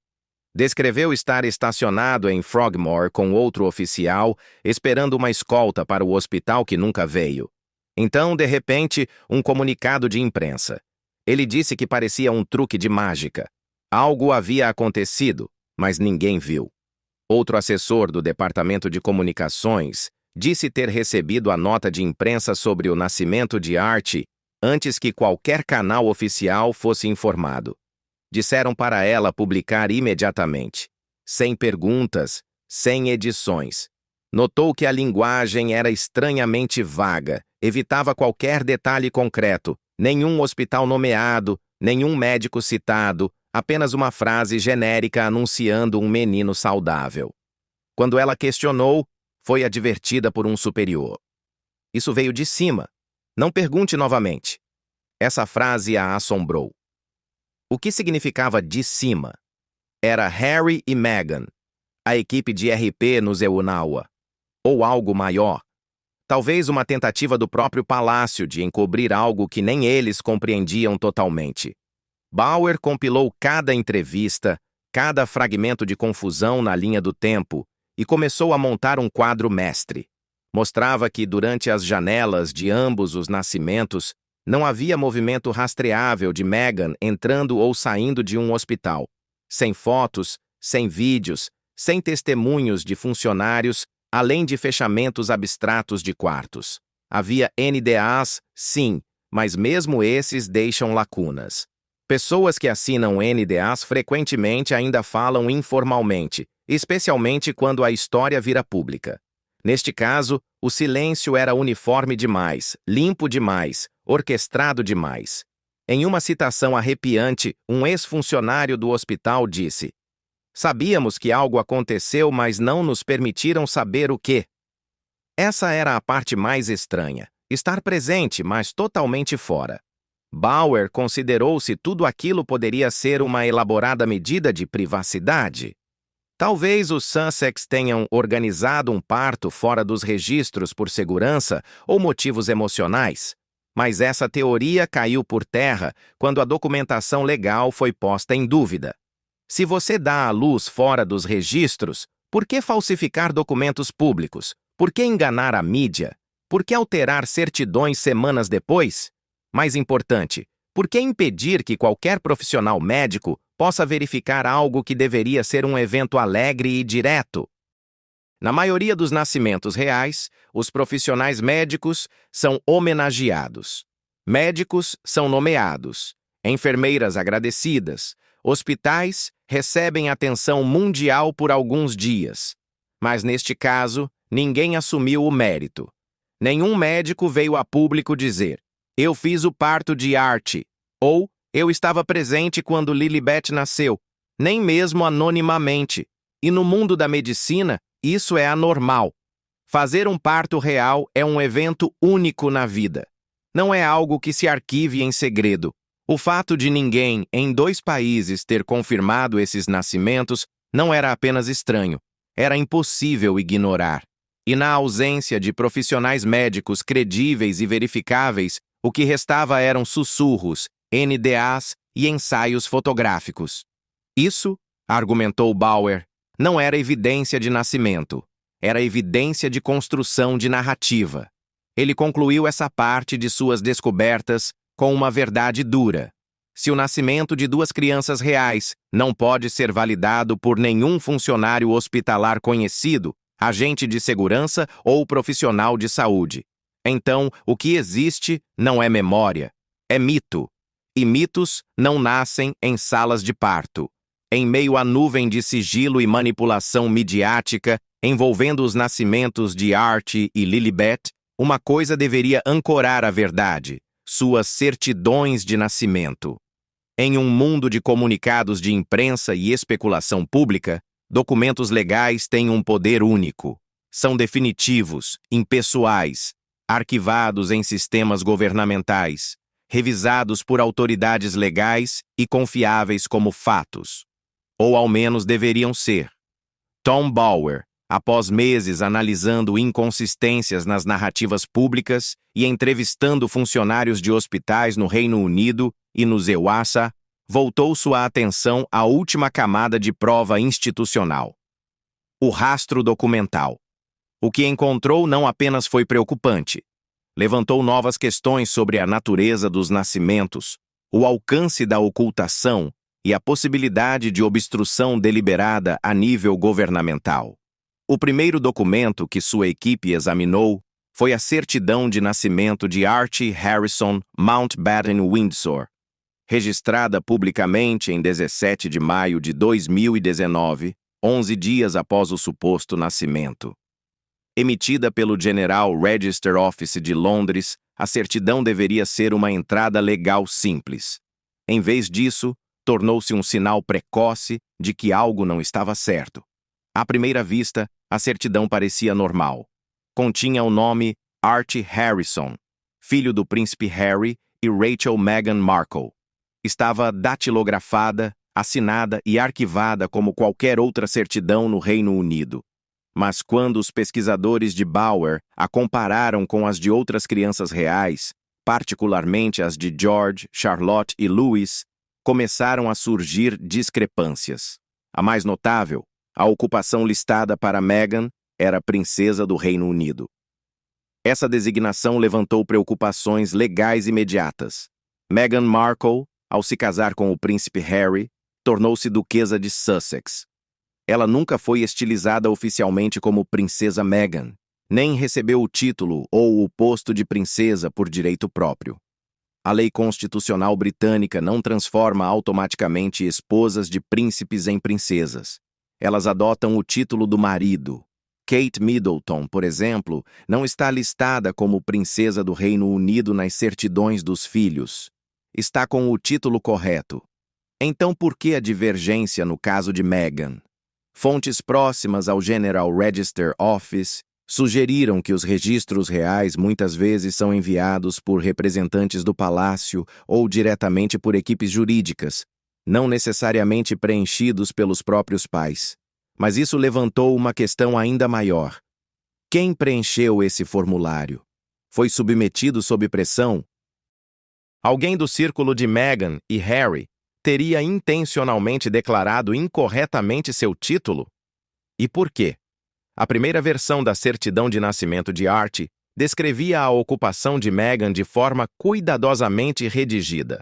Descreveu estar estacionado em Frogmore com outro oficial, esperando uma escolta para o hospital que nunca veio. Então, de repente, um comunicado de imprensa. Ele disse que parecia um truque de mágica. Algo havia acontecido, mas ninguém viu. Outro assessor do Departamento de Comunicações disse ter recebido a nota de imprensa sobre o nascimento de Archie antes que qualquer canal oficial fosse informado. Disseram para ela publicar imediatamente, sem perguntas, sem edições. Notou que a linguagem era estranhamente vaga, evitava qualquer detalhe concreto, nenhum hospital nomeado, nenhum médico citado, apenas uma frase genérica anunciando um menino saudável. Quando ela questionou, foi advertida por um superior. Isso veio de cima. Não pergunte novamente. Essa frase a assombrou. O que significava de cima? Era Harry e Meghan, a equipe de RP no Zeunawa. Ou algo maior. Talvez uma tentativa do próprio palácio de encobrir algo que nem eles compreendiam totalmente. Bauer compilou cada entrevista, cada fragmento de confusão na linha do tempo e começou a montar um quadro mestre. Mostrava que, durante as janelas de ambos os nascimentos, não havia movimento rastreável de Meghan entrando ou saindo de um hospital. Sem fotos, sem vídeos, sem testemunhos de funcionários, além de fechamentos abstratos de quartos. Havia NDAs, sim, mas mesmo esses deixam lacunas. Pessoas que assinam NDAs frequentemente ainda falam informalmente, especialmente quando a história vira pública. Neste caso, o silêncio era uniforme demais, limpo demais, orquestrado demais. Em uma citação arrepiante, um ex-funcionário do hospital disse: "Sabíamos que algo aconteceu, mas não nos permitiram saber o quê." Essa era a parte mais estranha, estar presente, mas totalmente fora. Bauer considerou se tudo aquilo poderia ser uma elaborada medida de privacidade. Talvez os Sussex tenham organizado um parto fora dos registros por segurança ou motivos emocionais, mas essa teoria caiu por terra quando a documentação legal foi posta em dúvida. Se você dá à luz fora dos registros, por que falsificar documentos públicos? Por que enganar a mídia? Por que alterar certidões semanas depois? Mais importante, por que impedir que qualquer profissional médico possa verificar algo que deveria ser um evento alegre e direto? Na maioria dos nascimentos reais, os profissionais médicos são homenageados. Médicos são nomeados, enfermeiras agradecidas, hospitais recebem atenção mundial por alguns dias. Mas neste caso, ninguém assumiu o mérito. Nenhum médico veio a público dizer: "Eu fiz o parto de Archie", ou "Eu estava presente quando Lilibet nasceu", nem mesmo anonimamente. E no mundo da medicina, isso é anormal. Fazer um parto real é um evento único na vida. Não é algo que se arquive em segredo. O fato de ninguém, em 2 países, ter confirmado esses nascimentos não era apenas estranho, era impossível ignorar. E na ausência de profissionais médicos credíveis e verificáveis, o que restava eram sussurros, NDAs e ensaios fotográficos. Isso argumentou Bauer, não era evidência de nascimento, era evidência de construção de narrativa. Ele concluiu essa parte de suas descobertas com uma verdade dura. Se o nascimento de duas crianças reais não pode ser validado por nenhum funcionário hospitalar conhecido, agente de segurança ou profissional de saúde, então o que existe não é memória, é mito. E mitos não nascem em salas de parto. Em meio à nuvem de sigilo e manipulação midiática envolvendo os nascimentos de Art e Lilibet, uma coisa deveria ancorar a verdade: suas certidões de nascimento. Em um mundo de comunicados de imprensa e especulação pública, documentos legais têm um poder único. São definitivos, impessoais, arquivados em sistemas governamentais, revisados por autoridades legais e confiáveis como fatos. Ou ao menos deveriam ser. Tom Bauer, após meses analisando inconsistências nas narrativas públicas e entrevistando funcionários de hospitais no Reino Unido e nos EUASA, voltou sua atenção à última camada de prova institucional: o rastro documental. O que encontrou não apenas foi preocupante. Levantou novas questões sobre a natureza dos nascimentos, o alcance da ocultação e a possibilidade de obstrução deliberada a nível governamental. O primeiro documento que sua equipe examinou foi a certidão de nascimento de Archie Harrison Mountbatten Windsor, registrada publicamente em 17 de maio de 2019, 11 dias após o suposto nascimento. Emitida pelo General Register Office de Londres, a certidão deveria ser uma entrada legal simples. Em vez disso, tornou-se um sinal precoce de que algo não estava certo. À primeira vista, a certidão parecia normal. Continha o nome Archie Harrison, filho do príncipe Harry e Rachel Meghan Markle. Estava datilografada, assinada e arquivada como qualquer outra certidão no Reino Unido. Mas quando os pesquisadores de Bauer a compararam com as de outras crianças reais, particularmente as de George, Charlotte e Louis, começaram a surgir discrepâncias. A mais notável, a ocupação listada para Meghan era princesa do Reino Unido. Essa designação levantou preocupações legais imediatas. Meghan Markle, ao se casar com o príncipe Harry, tornou-se duquesa de Sussex. Ela nunca foi estilizada oficialmente como Princesa Meghan, nem recebeu o título ou o posto de princesa por direito próprio. A lei constitucional britânica não transforma automaticamente esposas de príncipes em princesas. Elas adotam o título do marido. Kate Middleton, por exemplo, não está listada como princesa do Reino Unido nas certidões dos filhos. Está com o título correto. Então por que a divergência no caso de Meghan? Fontes próximas ao General Register Office sugeriram que os registros reais muitas vezes são enviados por representantes do palácio ou diretamente por equipes jurídicas, não necessariamente preenchidos pelos próprios pais. Mas isso levantou uma questão ainda maior. Quem preencheu esse formulário? Foi submetido sob pressão? Alguém do círculo de Meghan e Harry teria intencionalmente declarado incorretamente seu título? E por quê? A primeira versão da certidão de nascimento de Archie descrevia a ocupação de Meghan de forma cuidadosamente redigida.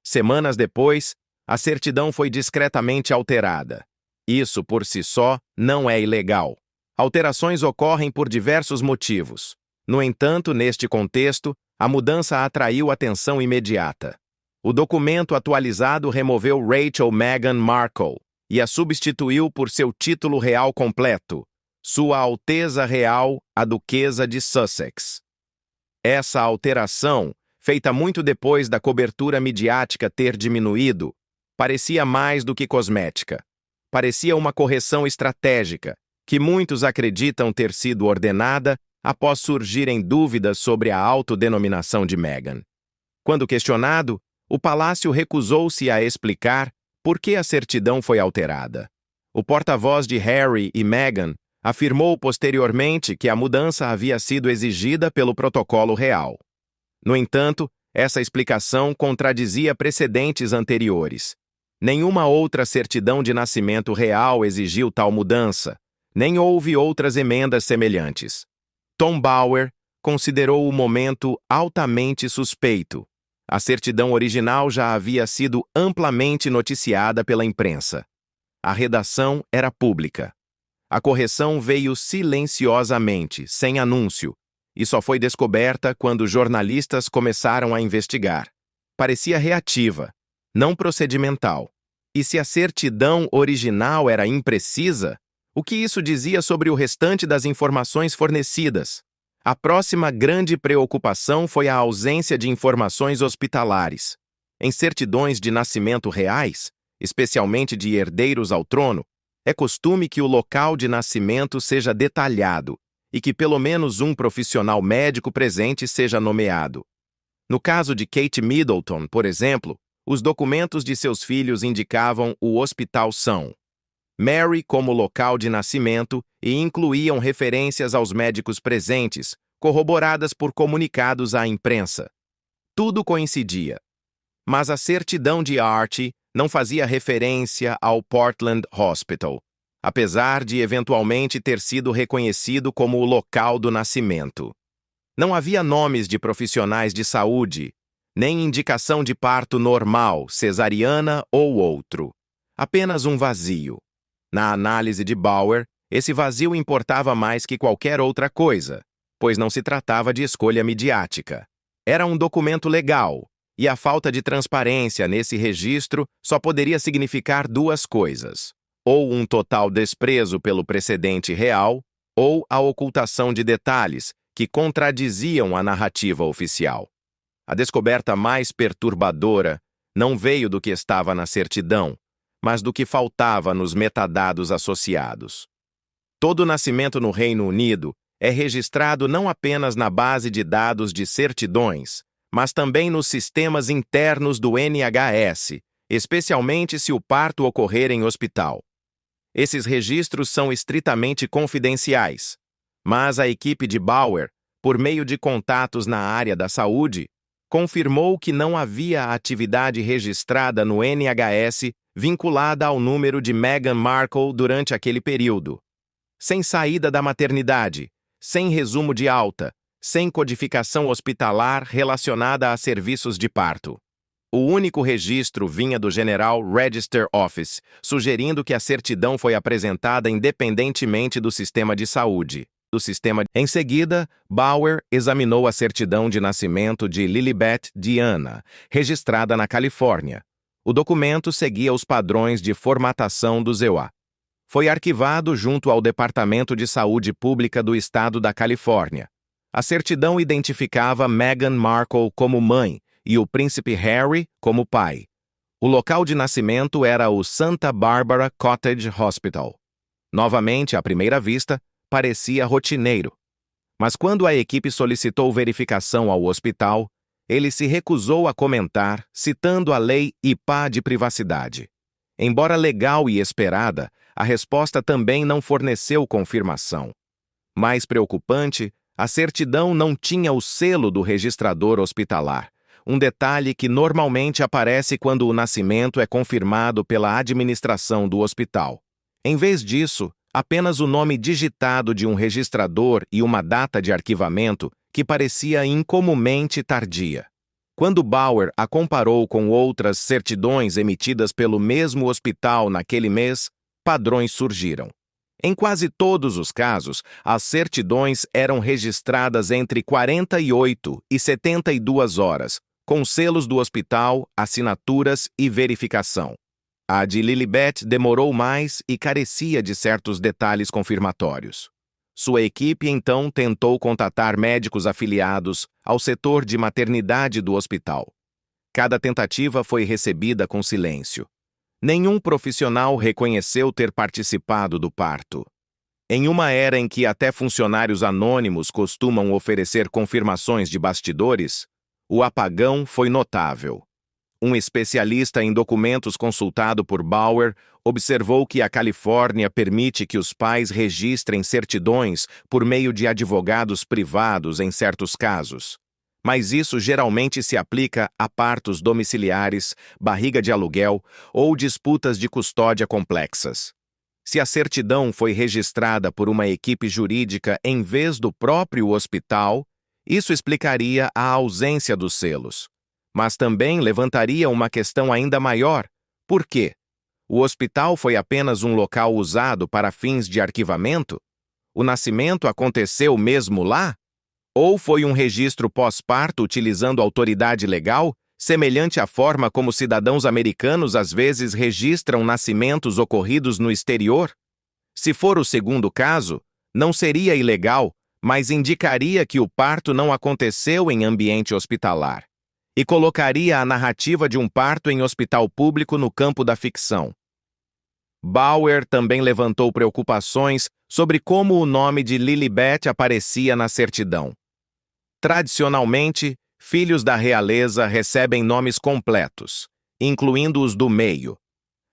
Semanas depois, a certidão foi discretamente alterada. Isso, por si só, não é ilegal. Alterações ocorrem por diversos motivos. No entanto, neste contexto, a mudança atraiu atenção imediata. O documento atualizado removeu Rachel Meghan Markle e a substituiu por seu título real completo, Sua Alteza Real, a Duquesa de Sussex. Essa alteração, feita muito depois da cobertura midiática ter diminuído, parecia mais do que cosmética. Parecia uma correção estratégica, que muitos acreditam ter sido ordenada após surgirem dúvidas sobre a autodenominação de Meghan. Quando questionado, o palácio recusou-se a explicar por que a certidão foi alterada. O porta-voz de Harry e Meghan afirmou posteriormente que a mudança havia sido exigida pelo protocolo real. No entanto, essa explicação contradizia precedentes anteriores. Nenhuma outra certidão de nascimento real exigiu tal mudança, nem houve outras emendas semelhantes. Tom Bauer considerou o momento altamente suspeito. A certidão original já havia sido amplamente noticiada pela imprensa. A redação era pública. A correção veio silenciosamente, sem anúncio, e só foi descoberta quando jornalistas começaram a investigar. Parecia reativa, não procedimental. E se a certidão original era imprecisa, o que isso dizia sobre o restante das informações fornecidas? A próxima grande preocupação foi a ausência de informações hospitalares. Em certidões de nascimento reais, especialmente de herdeiros ao trono, é costume que o local de nascimento seja detalhado e que pelo menos um profissional médico presente seja nomeado. No caso de Kate Middleton, por exemplo, os documentos de seus filhos indicavam o Hospital St. Mary como local de nascimento e incluíam referências aos médicos presentes, corroboradas por comunicados à imprensa. Tudo coincidia. Mas a certidão de Archie não fazia referência ao Portland Hospital, apesar de eventualmente ter sido reconhecido como o local do nascimento. Não havia nomes de profissionais de saúde, nem indicação de parto normal, cesariana ou outro. Apenas um vazio. Na análise de Bauer, esse vazio importava mais que qualquer outra coisa, pois não se tratava de escolha midiática. Era um documento legal, e a falta de transparência nesse registro só poderia significar duas coisas: ou um total desprezo pelo precedente real, ou a ocultação de detalhes que contradiziam a narrativa oficial. A descoberta mais perturbadora não veio do que estava na certidão, mas do que faltava nos metadados associados. Todo nascimento no Reino Unido é registrado não apenas na base de dados de certidões, mas também nos sistemas internos do NHS, especialmente se o parto ocorrer em hospital. Esses registros são estritamente confidenciais, mas a equipe de Bauer, por meio de contatos na área da saúde, confirmou que não havia atividade registrada no NHS vinculada ao número de Meghan Markle durante aquele período. Sem saída da maternidade, sem resumo de alta, sem codificação hospitalar relacionada a serviços de parto. O único registro vinha do General Register Office, sugerindo que a certidão foi apresentada independentemente do sistema de saúde. Em seguida, Bauer examinou a certidão de nascimento de Lilibet Diana, registrada na Califórnia. O documento seguia os padrões de formatação do ZEUA. Foi arquivado junto ao Departamento de Saúde Pública do Estado da Califórnia. A certidão identificava Meghan Markle como mãe e o príncipe Harry como pai. O local de nascimento era o Santa Barbara Cottage Hospital. Novamente, à primeira vista, parecia rotineiro. Mas quando a equipe solicitou verificação ao hospital, ele se recusou a comentar, citando a lei IPA de privacidade. Embora legal e esperada, a resposta também não forneceu confirmação. Mais preocupante, a certidão não tinha o selo do registrador hospitalar, um detalhe que normalmente aparece quando o nascimento é confirmado pela administração do hospital. Em vez disso, apenas o nome digitado de um registrador e uma data de arquivamento que parecia incomumente tardia. Quando Bauer a comparou com outras certidões emitidas pelo mesmo hospital naquele mês, padrões surgiram. Em quase todos os casos, as certidões eram registradas entre 48 e 72 horas, com selos do hospital, assinaturas e verificação. A de Lilibet demorou mais e carecia de certos detalhes confirmatórios. Sua equipe então tentou contatar médicos afiliados ao setor de maternidade do hospital. Cada tentativa foi recebida com silêncio. Nenhum profissional reconheceu ter participado do parto. Em uma era em que até funcionários anônimos costumam oferecer confirmações de bastidores, o apagão foi notável. Um especialista em documentos consultado por Bauer observou que a Califórnia permite que os pais registrem certidões por meio de advogados privados em certos casos. mas isso geralmente se aplica a partos domiciliares, barriga de aluguel ou disputas de custódia complexas. Se a certidão foi registrada por uma equipe jurídica em vez do próprio hospital, isso explicaria a ausência dos selos. Mas também levantaria uma questão ainda maior. Por quê? O hospital foi apenas um local usado para fins de arquivamento? O nascimento aconteceu mesmo lá? Ou foi um registro pós-parto utilizando autoridade legal, semelhante à forma como cidadãos americanos às vezes registram nascimentos ocorridos no exterior? Se for o segundo caso, não seria ilegal, mas indicaria que o parto não aconteceu em ambiente hospitalar, e colocaria a narrativa de um parto em hospital público no campo da ficção. Bauer também levantou preocupações sobre como o nome de Lilibet aparecia na certidão. Tradicionalmente, filhos da realeza recebem nomes completos, incluindo os do meio.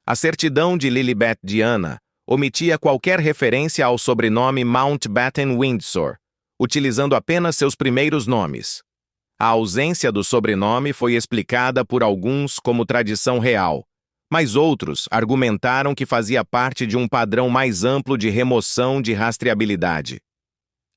A certidão de Lilibet Diana omitia qualquer referência ao sobrenome Mountbatten Windsor, utilizando apenas seus primeiros nomes. A ausência do sobrenome foi explicada por alguns como tradição real, mas outros argumentaram que fazia parte de um padrão mais amplo de remoção de rastreabilidade.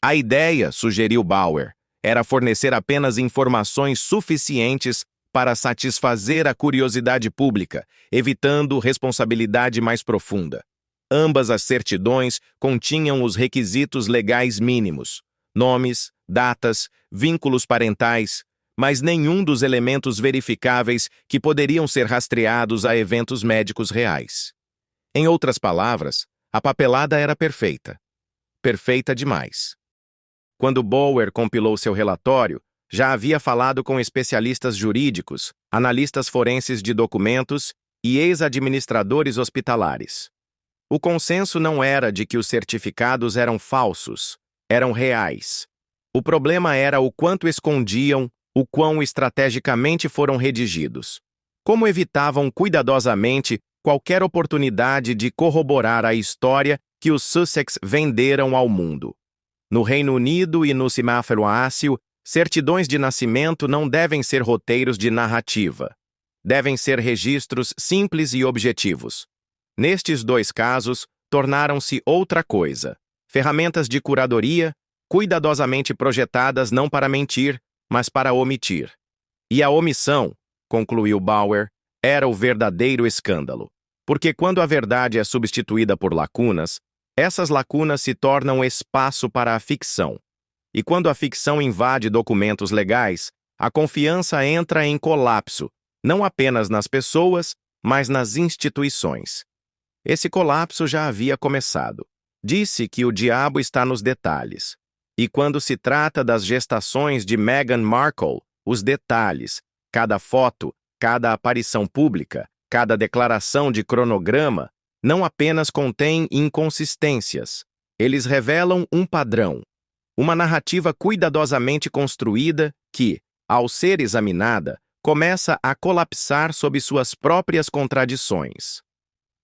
A ideia, sugeriu Bauer, era fornecer apenas informações suficientes para satisfazer a curiosidade pública, evitando responsabilidade mais profunda. Ambas as certidões continham os requisitos legais mínimos: nomes, datas, vínculos parentais, mas nenhum dos elementos verificáveis que poderiam ser rastreados a eventos médicos reais. Em outras palavras, a papelada era perfeita. Perfeita demais. Quando Bauer compilou seu relatório, já havia falado com especialistas jurídicos, analistas forenses de documentos e ex-administradores hospitalares. O consenso não era de que os certificados eram falsos, eram reais. O problema era o quanto escondiam, o quão estrategicamente foram redigidos. Como evitavam cuidadosamente qualquer oportunidade de corroborar a história que os Sussex venderam ao mundo. No Reino Unido e no semáforo ácio, certidões de nascimento não devem ser roteiros de narrativa. Devem ser registros simples e objetivos. Nestes dois casos, tornaram-se outra coisa: ferramentas de curadoria, cuidadosamente projetadas não para mentir, mas para omitir. E a omissão, concluiu Bauer, era o verdadeiro escândalo. Porque quando a verdade é substituída por lacunas, essas lacunas se tornam espaço para a ficção. E quando a ficção invade documentos legais, a confiança entra em colapso, não apenas nas pessoas, mas nas instituições. Esse colapso já havia começado. Disse que o diabo está nos detalhes. E quando se trata das gestações de Meghan Markle, os detalhes, cada foto, cada aparição pública, cada declaração de cronograma, não apenas contêm inconsistências. Eles revelam um padrão, uma narrativa cuidadosamente construída que, ao ser examinada, começa a colapsar sob suas próprias contradições.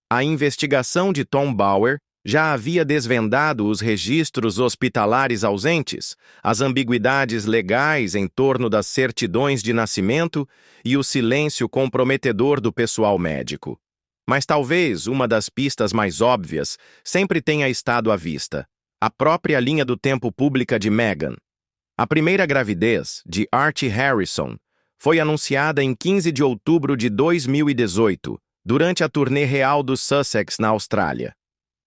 A investigação de Tom Bauer já havia desvendado os registros hospitalares ausentes, as ambiguidades legais em torno das certidões de nascimento e o silêncio comprometedor do pessoal médico. Mas talvez uma das pistas mais óbvias sempre tenha estado à vista: a própria linha do tempo pública de Meghan. A primeira gravidez, de Archie Harrison, foi anunciada em 15 de outubro de 2018, durante a turnê real dos Sussex na Austrália.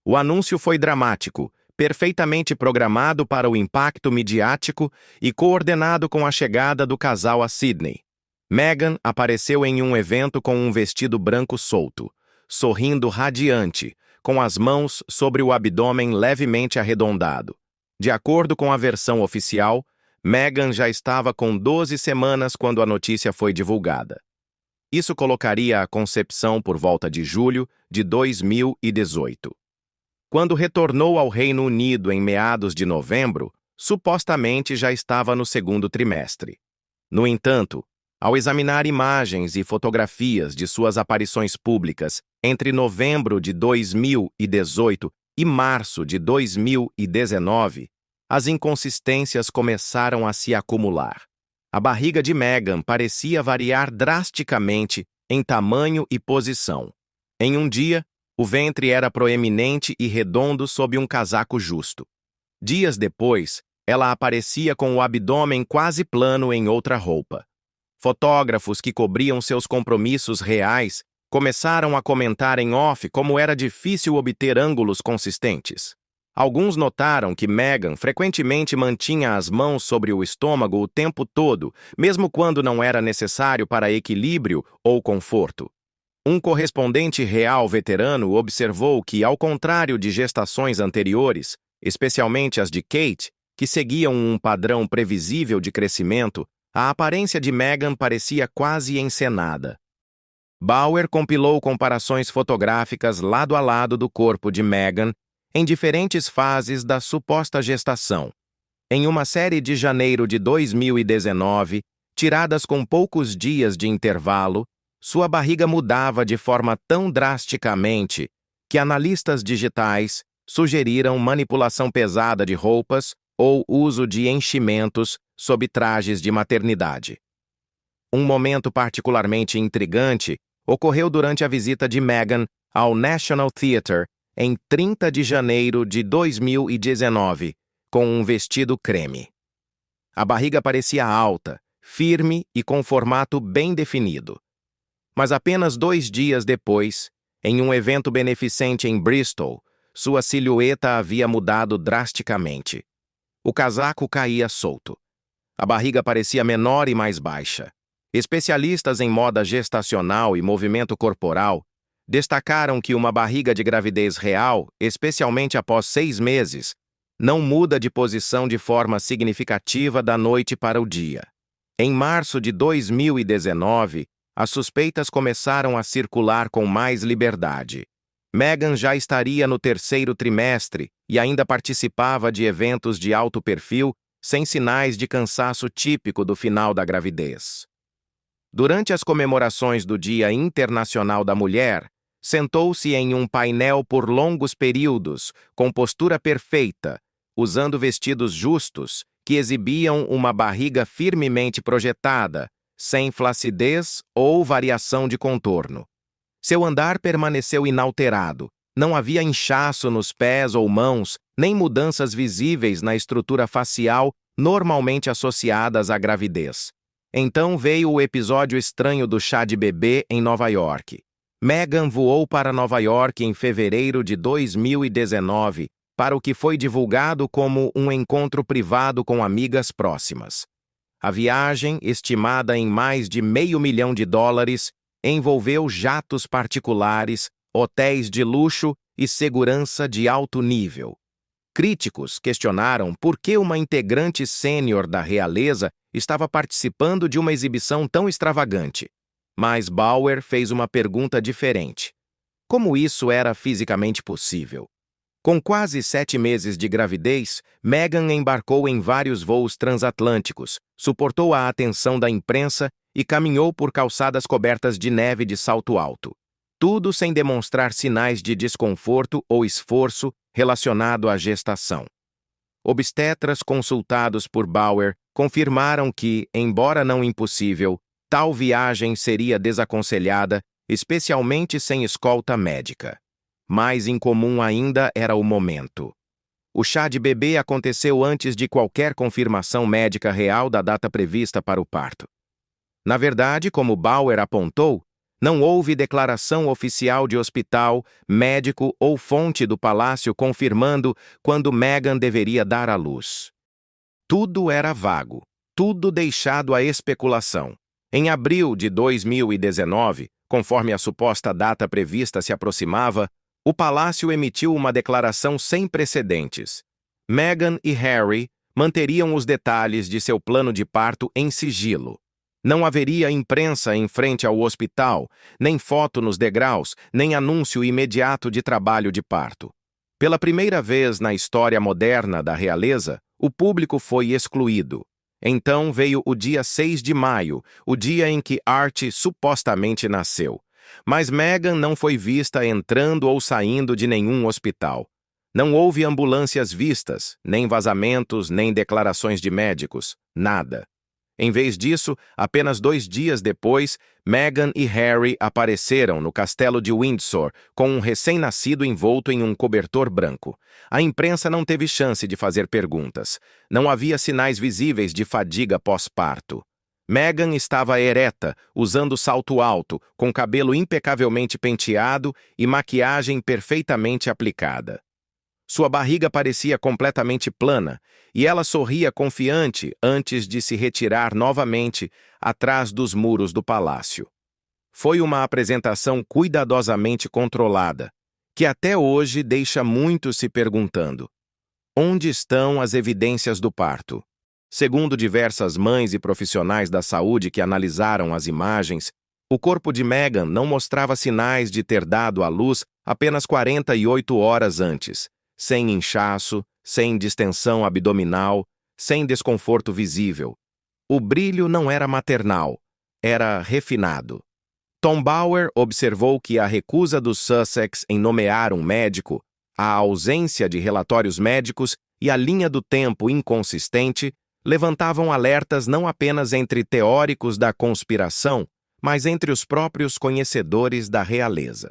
O anúncio foi dramático, perfeitamente programado para o impacto midiático e coordenado com a chegada do casal a Sydney. Meghan apareceu em um evento com um vestido branco solto, sorrindo radiante, com as mãos sobre o abdômen levemente arredondado. De acordo com a versão oficial, Meghan já estava com 12 semanas quando a notícia foi divulgada. Isso colocaria a concepção por volta de julho de 2018. Quando retornou ao Reino Unido em meados de novembro, supostamente já estava no segundo trimestre. No entanto, ao examinar imagens e fotografias de suas aparições públicas entre novembro de 2018 e março de 2019, as inconsistências começaram a se acumular. A barriga de Meghan parecia variar drasticamente em tamanho e posição. Em um dia, o ventre era proeminente e redondo sob um casaco justo. Dias depois, ela aparecia com o abdômen quase plano em outra roupa. Fotógrafos que cobriam seus compromissos reais começaram a comentar em off como era difícil obter ângulos consistentes. Alguns notaram que Meghan frequentemente mantinha as mãos sobre o estômago o tempo todo, mesmo quando não era necessário para equilíbrio ou conforto. Um correspondente real veterano observou que, ao contrário de gestações anteriores, especialmente as de Kate, que seguiam um padrão previsível de crescimento, a aparência de Meghan parecia quase encenada. Bauer compilou comparações fotográficas lado a lado do corpo de Meghan em diferentes fases da suposta gestação. Em uma série de janeiro de 2019, tiradas com poucos dias de intervalo, sua barriga mudava de forma tão drasticamente que analistas digitais sugeriram manipulação pesada de roupas ou uso de enchimentos sob trajes de maternidade. Um momento particularmente intrigante ocorreu durante a visita de Meghan ao National Theatre em 30 de janeiro de 2019, com um vestido creme. A barriga parecia alta, firme e com formato bem definido. Mas apenas 2 dias depois, em um evento beneficente em Bristol, sua silhueta havia mudado drasticamente. O casaco caía solto. A barriga parecia menor e mais baixa. Especialistas em moda gestacional e movimento corporal destacaram que uma barriga de gravidez real, especialmente após 6 meses, não muda de posição de forma significativa da noite para o dia. Em março de 2019, as suspeitas começaram a circular com mais liberdade. Meghan já estaria no 3º trimestre e ainda participava de eventos de alto perfil sem sinais de cansaço típico do final da gravidez. Durante as comemorações do Dia Internacional da Mulher, sentou-se em um painel por longos períodos, com postura perfeita, usando vestidos justos que exibiam uma barriga firmemente projetada, sem flacidez ou variação de contorno. Seu andar permaneceu inalterado. Não havia inchaço nos pés ou mãos, nem mudanças visíveis na estrutura facial normalmente associadas à gravidez. Então veio o episódio estranho do chá de bebê em Nova York. Meghan voou para Nova York em fevereiro de 2019 para o que foi divulgado como um encontro privado com amigas próximas. A viagem, estimada em mais de $500 mil, envolveu jatos particulares, hotéis de luxo e segurança de alto nível. Críticos questionaram por que uma integrante sênior da realeza estava participando de uma exibição tão extravagante. Mas Bauer fez uma pergunta diferente. Como isso era fisicamente possível? Com quase 7 meses de gravidez, Meghan embarcou em vários voos transatlânticos, suportou a atenção da imprensa e caminhou por calçadas cobertas de neve de salto alto. Tudo sem demonstrar sinais de desconforto ou esforço relacionado à gestação. Obstetras consultados por Bauer confirmaram que, embora não impossível, tal viagem seria desaconselhada, especialmente sem escolta médica. Mais incomum ainda era o momento. O chá de bebê aconteceu antes de qualquer confirmação médica real da data prevista para o parto. Na verdade, como Bauer apontou, não houve declaração oficial de hospital, médico ou fonte do palácio confirmando quando Meghan deveria dar à luz. Tudo era vago, tudo deixado à especulação. Em abril de 2019, conforme a suposta data prevista se aproximava, o palácio emitiu uma declaração sem precedentes. Meghan e Harry manteriam os detalhes de seu plano de parto em sigilo. Não haveria imprensa em frente ao hospital, nem foto nos degraus, nem anúncio imediato de trabalho de parto. Pela primeira vez na história moderna da realeza, o público foi excluído. Então veio o dia 6 de maio, o dia em que Archie supostamente nasceu. Mas Meghan não foi vista entrando ou saindo de nenhum hospital. Não houve ambulâncias vistas, nem vazamentos, nem declarações de médicos, nada. Em vez disso, apenas 2 dias depois, Meghan e Harry apareceram no castelo de Windsor com um recém-nascido envolto em um cobertor branco. A imprensa não teve chance de fazer perguntas. Não havia sinais visíveis de fadiga pós-parto. Meghan estava ereta, usando salto alto, com cabelo impecavelmente penteado e maquiagem perfeitamente aplicada. Sua barriga parecia completamente plana, e ela sorria confiante antes de se retirar novamente atrás dos muros do palácio. Foi uma apresentação cuidadosamente controlada, que até hoje deixa muitos se perguntando: onde estão as evidências do parto? Segundo diversas mães e profissionais da saúde que analisaram as imagens, o corpo de Meghan não mostrava sinais de ter dado à luz apenas 48 horas antes, sem inchaço, sem distensão abdominal, sem desconforto visível. O brilho não era maternal, era refinado. Tom Bower observou que a recusa dos Sussex em nomear um médico, a ausência de relatórios médicos e a linha do tempo inconsistente levantavam alertas não apenas entre teóricos da conspiração, mas entre os próprios conhecedores da realeza.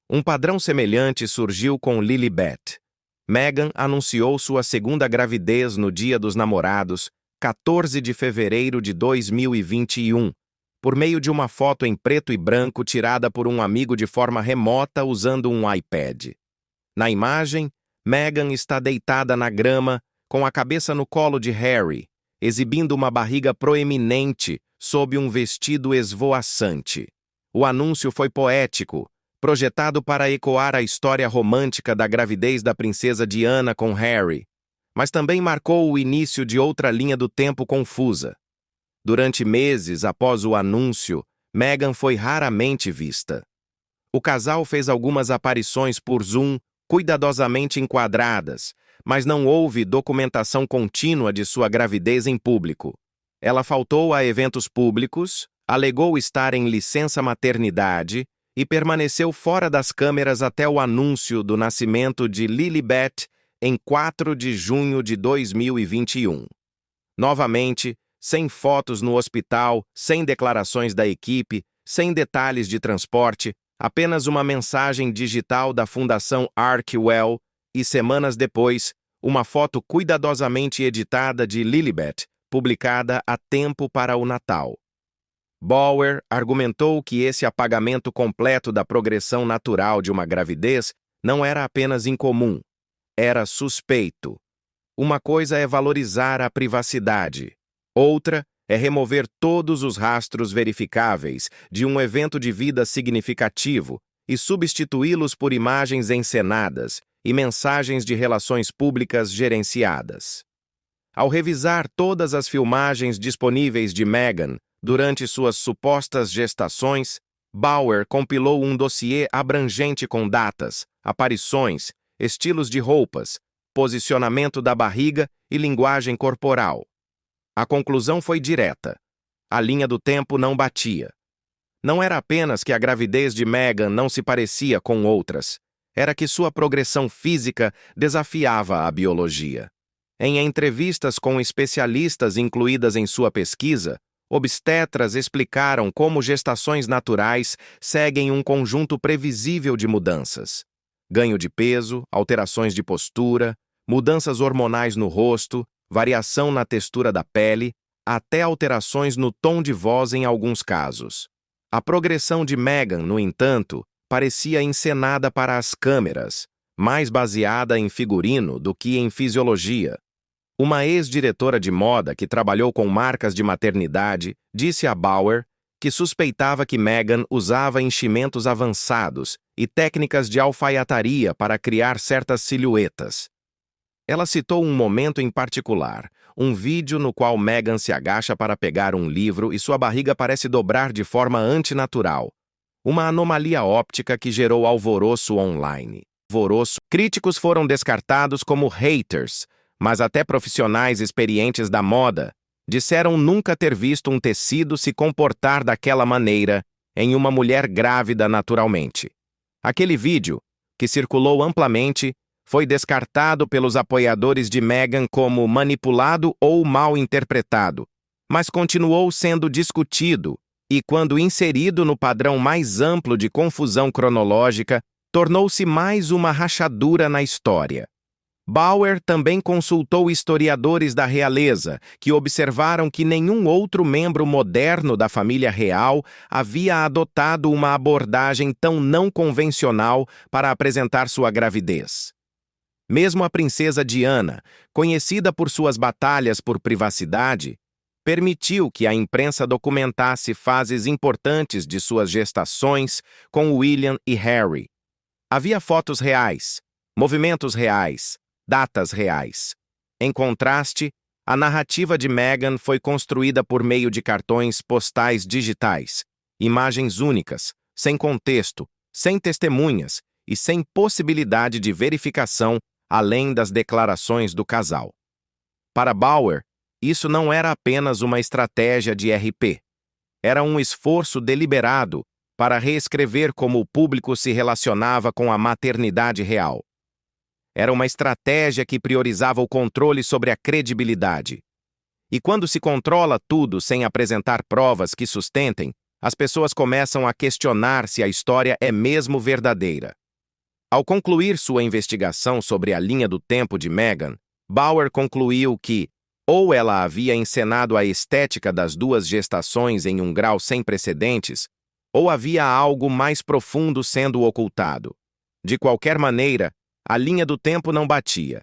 Um padrão semelhante surgiu com Lilibet. Meghan anunciou sua segunda gravidez no Dia dos Namorados, 14 de fevereiro de 2021, por meio de uma foto em preto e branco tirada por um amigo de forma remota usando um iPad. Na imagem, Meghan está deitada na grama, com a cabeça no colo de Harry, exibindo uma barriga proeminente sob um vestido esvoaçante. O anúncio foi poético, projetado para ecoar a história romântica da gravidez da princesa Diana com Harry, mas também marcou o início de outra linha do tempo confusa. Durante meses após o anúncio, Meghan foi raramente vista. O casal fez algumas aparições por Zoom, cuidadosamente enquadradas, mas não houve documentação contínua de sua gravidez em público. Ela faltou a eventos públicos, alegou estar em licença maternidade e permaneceu fora das câmeras até o anúncio do nascimento de Lilibet em 4 de junho de 2021. Novamente, sem fotos no hospital, sem declarações da equipe, sem detalhes de transporte, apenas uma mensagem digital da Fundação Arkwell e, semanas depois, uma foto cuidadosamente editada de Lilibet, publicada a tempo para o Natal. Bower argumentou que esse apagamento completo da progressão natural de uma gravidez não era apenas incomum, era suspeito. Uma coisa é valorizar a privacidade, outra é remover todos os rastros verificáveis de um evento de vida significativo e substituí-los por imagens encenadas e mensagens de relações públicas gerenciadas. Ao revisar todas as filmagens disponíveis de Meghan durante suas supostas gestações, Bower compilou um dossiê abrangente com datas, aparições, estilos de roupas, posicionamento da barriga e linguagem corporal. A conclusão foi direta. A linha do tempo não batia. Não era apenas que a gravidez de Meghan não se parecia com outras, era que sua progressão física desafiava a biologia. Em entrevistas com especialistas incluídas em sua pesquisa, obstetras explicaram como gestações naturais seguem um conjunto previsível de mudanças. Ganho de peso, alterações de postura, mudanças hormonais no rosto, variação na textura da pele, até alterações no tom de voz em alguns casos. A progressão de Meghan, no entanto, parecia encenada para as câmeras, mais baseada em figurino do que em fisiologia. Uma ex-diretora de moda que trabalhou com marcas de maternidade disse a Bower que suspeitava que Meghan usava enchimentos avançados e técnicas de alfaiataria para criar certas silhuetas. Ela citou um momento em particular, um vídeo no qual Meghan se agacha para pegar um livro e sua barriga parece dobrar de forma antinatural. Uma anomalia óptica que gerou alvoroço online. Críticos foram descartados como haters, mas até profissionais experientes da moda disseram nunca ter visto um tecido se comportar daquela maneira em uma mulher grávida naturalmente. Aquele vídeo, que circulou amplamente, foi descartado pelos apoiadores de Meghan como manipulado ou mal interpretado, mas continuou sendo discutido e, quando inserido no padrão mais amplo de confusão cronológica, tornou-se mais uma rachadura na história. Bauer também consultou historiadores da realeza, que observaram que nenhum outro membro moderno da família real havia adotado uma abordagem tão não convencional para apresentar sua gravidez. Mesmo a princesa Diana, conhecida por suas batalhas por privacidade, permitiu que a imprensa documentasse fases importantes de suas gestações com William e Harry. Havia fotos reais, movimentos reais, datas reais. Em contraste, a narrativa de Meghan foi construída por meio de cartões postais digitais, imagens únicas, sem contexto, sem testemunhas e sem possibilidade de verificação além das declarações do casal. Para Bauer, isso não era apenas uma estratégia de RP. Era um esforço deliberado para reescrever como o público se relacionava com a maternidade real. Era uma estratégia que priorizava o controle sobre a credibilidade. E quando se controla tudo sem apresentar provas que sustentem, as pessoas começam a questionar se a história é mesmo verdadeira. Ao concluir sua investigação sobre a linha do tempo de Meghan, Bauer concluiu que ou ela havia encenado a estética das duas gestações em um grau sem precedentes, ou havia algo mais profundo sendo ocultado. De qualquer maneira, a linha do tempo não batia.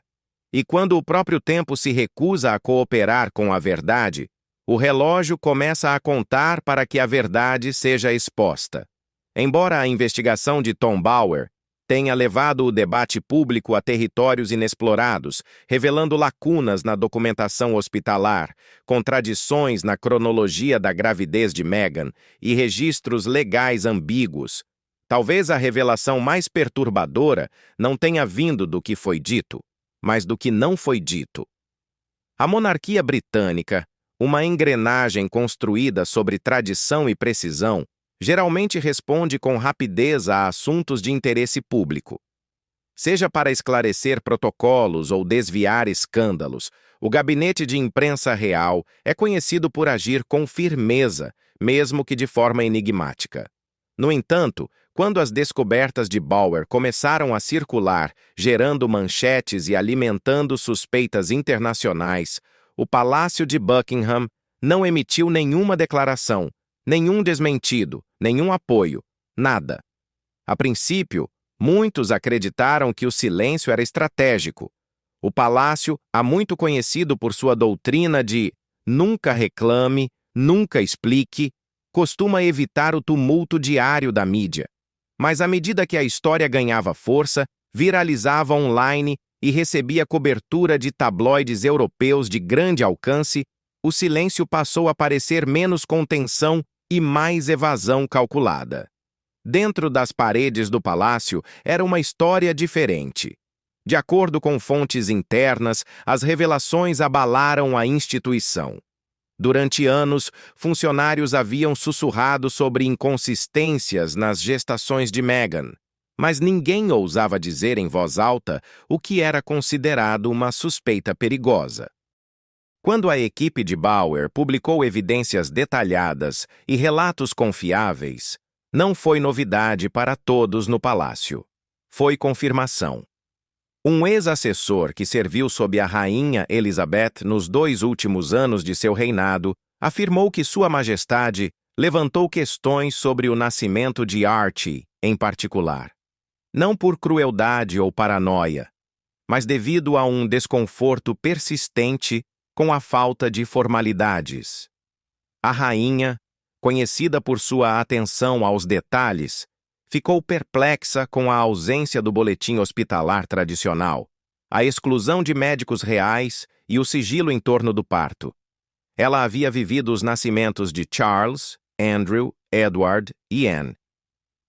E quando o próprio tempo se recusa a cooperar com a verdade, o relógio começa a contar para que a verdade seja exposta. Embora a investigação de Tom Bauer tenha levado o debate público a territórios inexplorados, revelando lacunas na documentação hospitalar, contradições na cronologia da gravidez de Meghan e registros legais ambíguos, talvez a revelação mais perturbadora não tenha vindo do que foi dito, mas do que não foi dito. A monarquia britânica, uma engrenagem construída sobre tradição e precisão, geralmente responde com rapidez a assuntos de interesse público. Seja para esclarecer protocolos ou desviar escândalos, o gabinete de imprensa real é conhecido por agir com firmeza, mesmo que de forma enigmática. No entanto, quando as descobertas de Bauer começaram a circular, gerando manchetes e alimentando suspeitas internacionais, o Palácio de Buckingham não emitiu nenhuma declaração, nenhum desmentido, nenhum apoio, nada. A princípio, muitos acreditaram que o silêncio era estratégico. O palácio, há muito conhecido por sua doutrina de nunca reclame, nunca explique, costuma evitar o tumulto diário da mídia. Mas à medida que a história ganhava força, viralizava online e recebia cobertura de tabloides europeus de grande alcance, o silêncio passou a parecer menos contenção e mais evasão calculada. Dentro das paredes do palácio era uma história diferente. De acordo com fontes internas, as revelações abalaram a instituição. Durante anos, funcionários haviam sussurrado sobre inconsistências nas gestações de Meghan, mas ninguém ousava dizer em voz alta o que era considerado uma suspeita perigosa. Quando a equipe de Bauer publicou evidências detalhadas e relatos confiáveis, não foi novidade para todos no palácio. Foi confirmação. Um ex-assessor que serviu sob a rainha Elizabeth nos 2 últimos anos de seu reinado afirmou que Sua Majestade levantou questões sobre o nascimento de Archie, em particular. Não por crueldade ou paranoia, mas devido a um desconforto persistente com a falta de formalidades. A rainha, conhecida por sua atenção aos detalhes, ficou perplexa com a ausência do boletim hospitalar tradicional, a exclusão de médicos reais e o sigilo em torno do parto. Ela havia vivido os nascimentos de Charles, Andrew, Edward e Anne.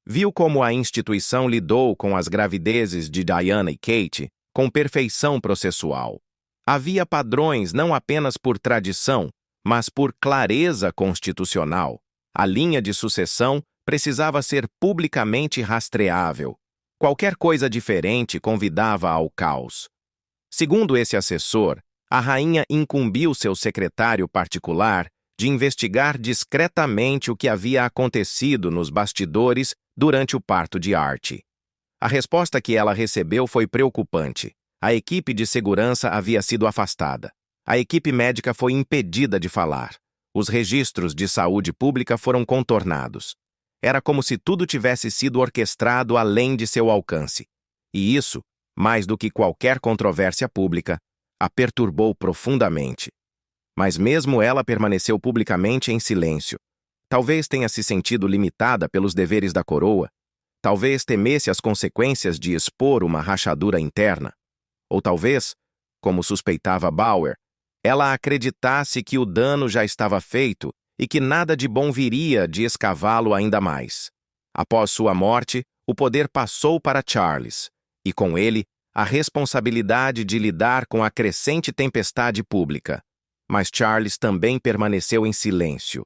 Viu como a instituição lidou com as gravidezes de Diana e Kate com perfeição processual. Havia padrões não apenas por tradição, mas por clareza constitucional. A linha de sucessão precisava ser publicamente rastreável. Qualquer coisa diferente convidava ao caos. Segundo esse assessor, a rainha incumbiu seu secretário particular de investigar discretamente o que havia acontecido nos bastidores durante o parto de Archie. A resposta que ela recebeu foi preocupante. A equipe de segurança havia sido afastada. A equipe médica foi impedida de falar. Os registros de saúde pública foram contornados. Era como se tudo tivesse sido orquestrado além de seu alcance. E isso, mais do que qualquer controvérsia pública, a perturbou profundamente. Mas mesmo ela permaneceu publicamente em silêncio. Talvez tenha se sentido limitada pelos deveres da coroa. Talvez temesse as consequências de expor uma rachadura interna. Ou talvez, como suspeitava Bauer, ela acreditasse que o dano já estava feito e que nada de bom viria de escavá-lo ainda mais. Após sua morte, o poder passou para Charles, e com ele, a responsabilidade de lidar com a crescente tempestade pública. Mas Charles também permaneceu em silêncio.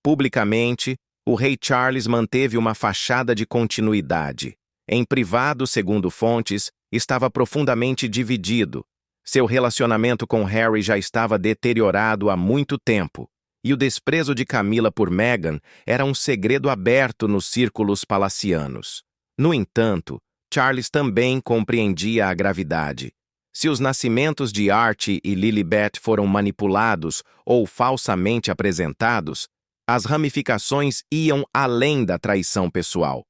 Publicamente, o rei Charles manteve uma fachada de continuidade. Em privado, segundo fontes, estava profundamente dividido. Seu relacionamento com Harry já estava deteriorado há muito tempo, e o desprezo de Camila por Meghan era um segredo aberto nos círculos palacianos. No entanto, Charles também compreendia a gravidade. Se os nascimentos de Archie e Lilibet foram manipulados ou falsamente apresentados, as ramificações iam além da traição pessoal.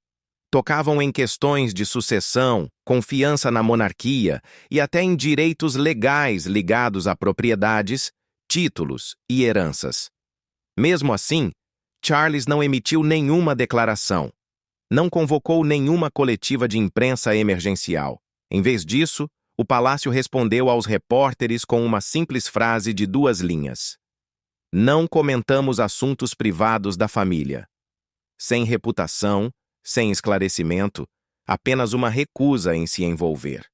Tocavam em questões de sucessão, confiança na monarquia e até em direitos legais ligados a propriedades, títulos e heranças. Mesmo assim, Charles não emitiu nenhuma declaração. Não convocou nenhuma coletiva de imprensa emergencial. Em vez disso, o palácio respondeu aos repórteres com uma simples frase de 2 linhas. Não comentamos assuntos privados da família. Sem reputação, sem esclarecimento, apenas uma recusa em se envolver.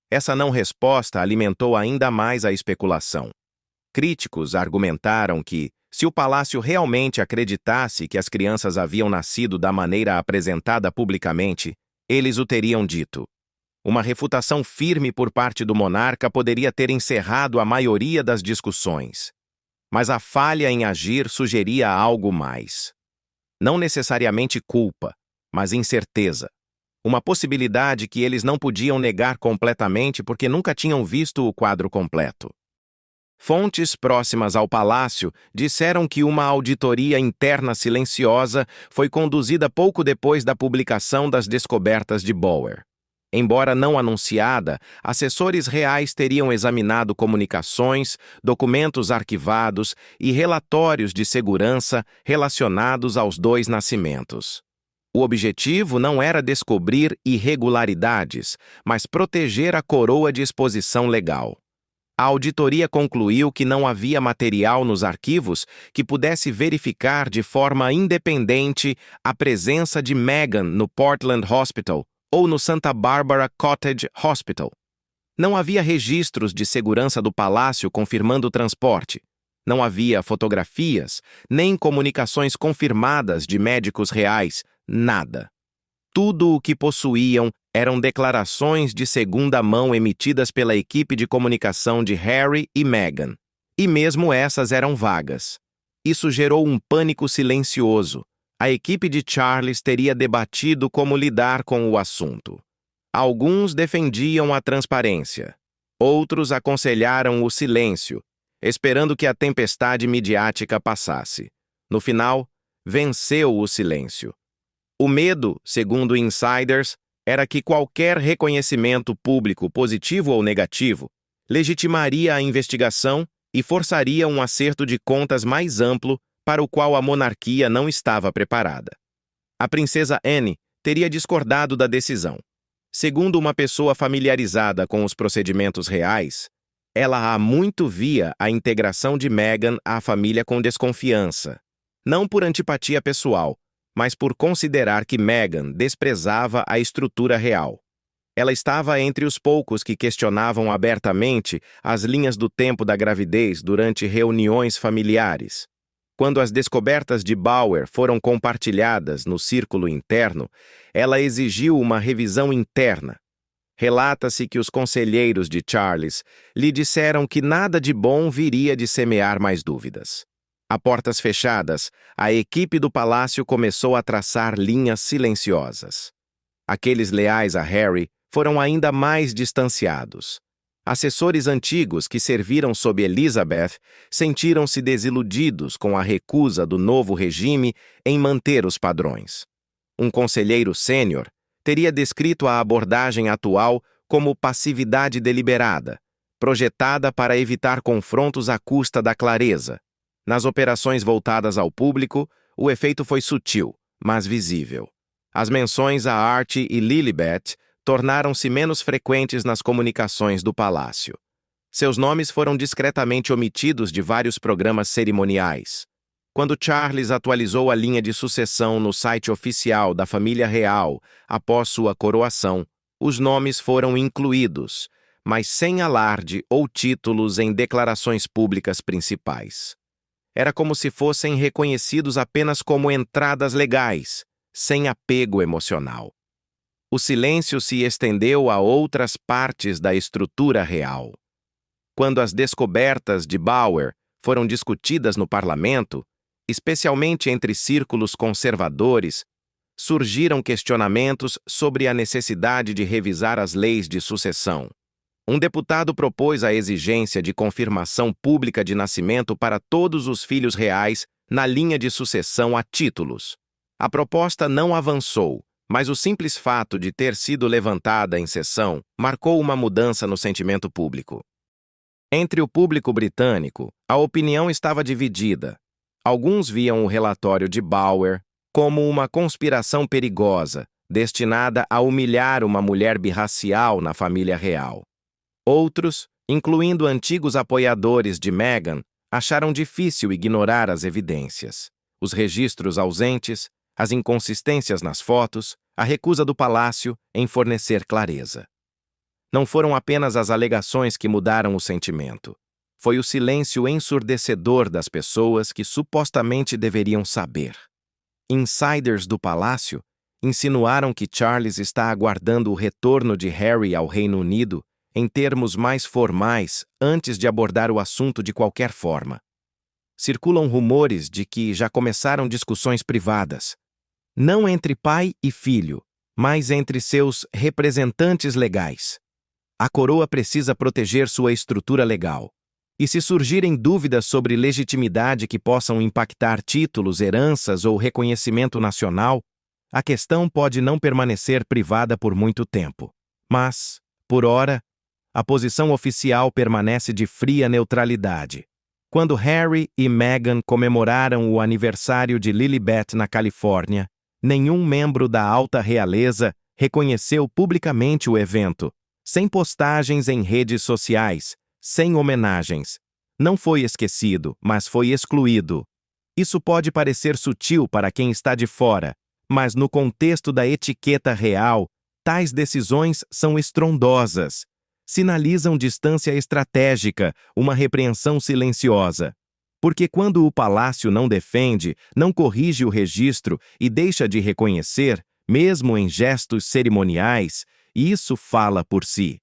Essa não-resposta alimentou ainda mais a especulação. Críticos argumentaram que, se o palácio realmente acreditasse que as crianças haviam nascido da maneira apresentada publicamente, eles o teriam dito. Uma refutação firme por parte do monarca poderia ter encerrado a maioria das discussões. Mas a falha em agir sugeria algo mais. Não necessariamente culpa, mas incerteza. Uma possibilidade que eles não podiam negar completamente porque nunca tinham visto o quadro completo. Fontes próximas ao palácio disseram que uma auditoria interna silenciosa foi conduzida pouco depois da publicação das descobertas de Bauer. Embora não anunciada, assessores reais teriam examinado comunicações, documentos arquivados e relatórios de segurança relacionados aos 2 nascimentos. O objetivo não era descobrir irregularidades, mas proteger a coroa de exposição legal. A auditoria concluiu que não havia material nos arquivos que pudesse verificar de forma independente a presença de Meghan no Portland Hospital ou no Santa Barbara Cottage Hospital. Não havia registros de segurança do palácio confirmando o transporte. Não havia fotografias, nem comunicações confirmadas de médicos reais, nada. Tudo o que possuíam eram declarações de segunda mão emitidas pela equipe de comunicação de Harry e Meghan. E mesmo essas eram vagas. Isso gerou um pânico silencioso. A equipe de Charles teria debatido como lidar com o assunto. Alguns defendiam a transparência. Outros aconselharam o silêncio, esperando que a tempestade midiática passasse. No final, venceu o silêncio. O medo, segundo insiders, era que qualquer reconhecimento público, positivo ou negativo, legitimaria a investigação e forçaria um acerto de contas mais amplo para o qual a monarquia não estava preparada. A princesa Anne teria discordado da decisão. Segundo uma pessoa familiarizada com os procedimentos reais, ela há muito via a integração de Meghan à família com desconfiança, não por antipatia pessoal, mas por considerar que Meghan desprezava a estrutura real. Ela estava entre os poucos que questionavam abertamente as linhas do tempo da gravidez durante reuniões familiares. Quando as descobertas de Bauer foram compartilhadas no círculo interno, ela exigiu uma revisão interna. Relata-se que os conselheiros de Charles lhe disseram que nada de bom viria de semear mais dúvidas. A portas fechadas, a equipe do palácio começou a traçar linhas silenciosas. Aqueles leais a Harry foram ainda mais distanciados. Assessores antigos que serviram sob Elizabeth sentiram-se desiludidos com a recusa do novo regime em manter os padrões. Um conselheiro sênior teria descrito a abordagem atual como passividade deliberada, projetada para evitar confrontos à custa da clareza. Nas operações voltadas ao público, o efeito foi sutil, mas visível. As menções a Archie e Lilibet tornaram-se menos frequentes nas comunicações do palácio. Seus nomes foram discretamente omitidos de vários programas cerimoniais. Quando Charles atualizou a linha de sucessão no site oficial da família real após sua coroação, os nomes foram incluídos, mas sem alarde ou títulos em declarações públicas principais. Era como se fossem reconhecidos apenas como entradas legais, sem apego emocional. O silêncio se estendeu a outras partes da estrutura real. Quando as descobertas de Bower foram discutidas no parlamento, especialmente entre círculos conservadores, surgiram questionamentos sobre a necessidade de revisar as leis de sucessão. Um deputado propôs a exigência de confirmação pública de nascimento para todos os filhos reais na linha de sucessão a títulos. A proposta não avançou, mas o simples fato de ter sido levantada em sessão marcou uma mudança no sentimento público. Entre o público britânico, a opinião estava dividida. Alguns viam o relatório de Bower como uma conspiração perigosa, destinada a humilhar uma mulher birracial na família real. Outros, incluindo antigos apoiadores de Meghan, acharam difícil ignorar as evidências. Os registros ausentes, as inconsistências nas fotos, a recusa do palácio em fornecer clareza. Não foram apenas as alegações que mudaram o sentimento. Foi o silêncio ensurdecedor das pessoas que supostamente deveriam saber. Insiders do palácio insinuaram que Charles está aguardando o retorno de Harry ao Reino Unido em termos mais formais antes de abordar o assunto de qualquer forma. Circulam rumores de que já começaram discussões privadas, não entre pai e filho, mas entre seus representantes legais. A coroa precisa proteger sua estrutura legal. E se surgirem dúvidas sobre legitimidade que possam impactar títulos, heranças ou reconhecimento nacional, a questão pode não permanecer privada por muito tempo. Mas, por ora, a posição oficial permanece de fria neutralidade. Quando Harry e Meghan comemoraram o aniversário de Lilibet na Califórnia, nenhum membro da alta realeza reconheceu publicamente o evento, sem postagens em redes sociais, sem homenagens. Não foi esquecido, mas foi excluído. Isso pode parecer sutil para quem está de fora, mas no contexto da etiqueta real, tais decisões são estrondosas. Sinalizam distância estratégica, uma repreensão silenciosa. Porque quando o palácio não defende, não corrige o registro e deixa de reconhecer, mesmo em gestos cerimoniais, isso fala por si.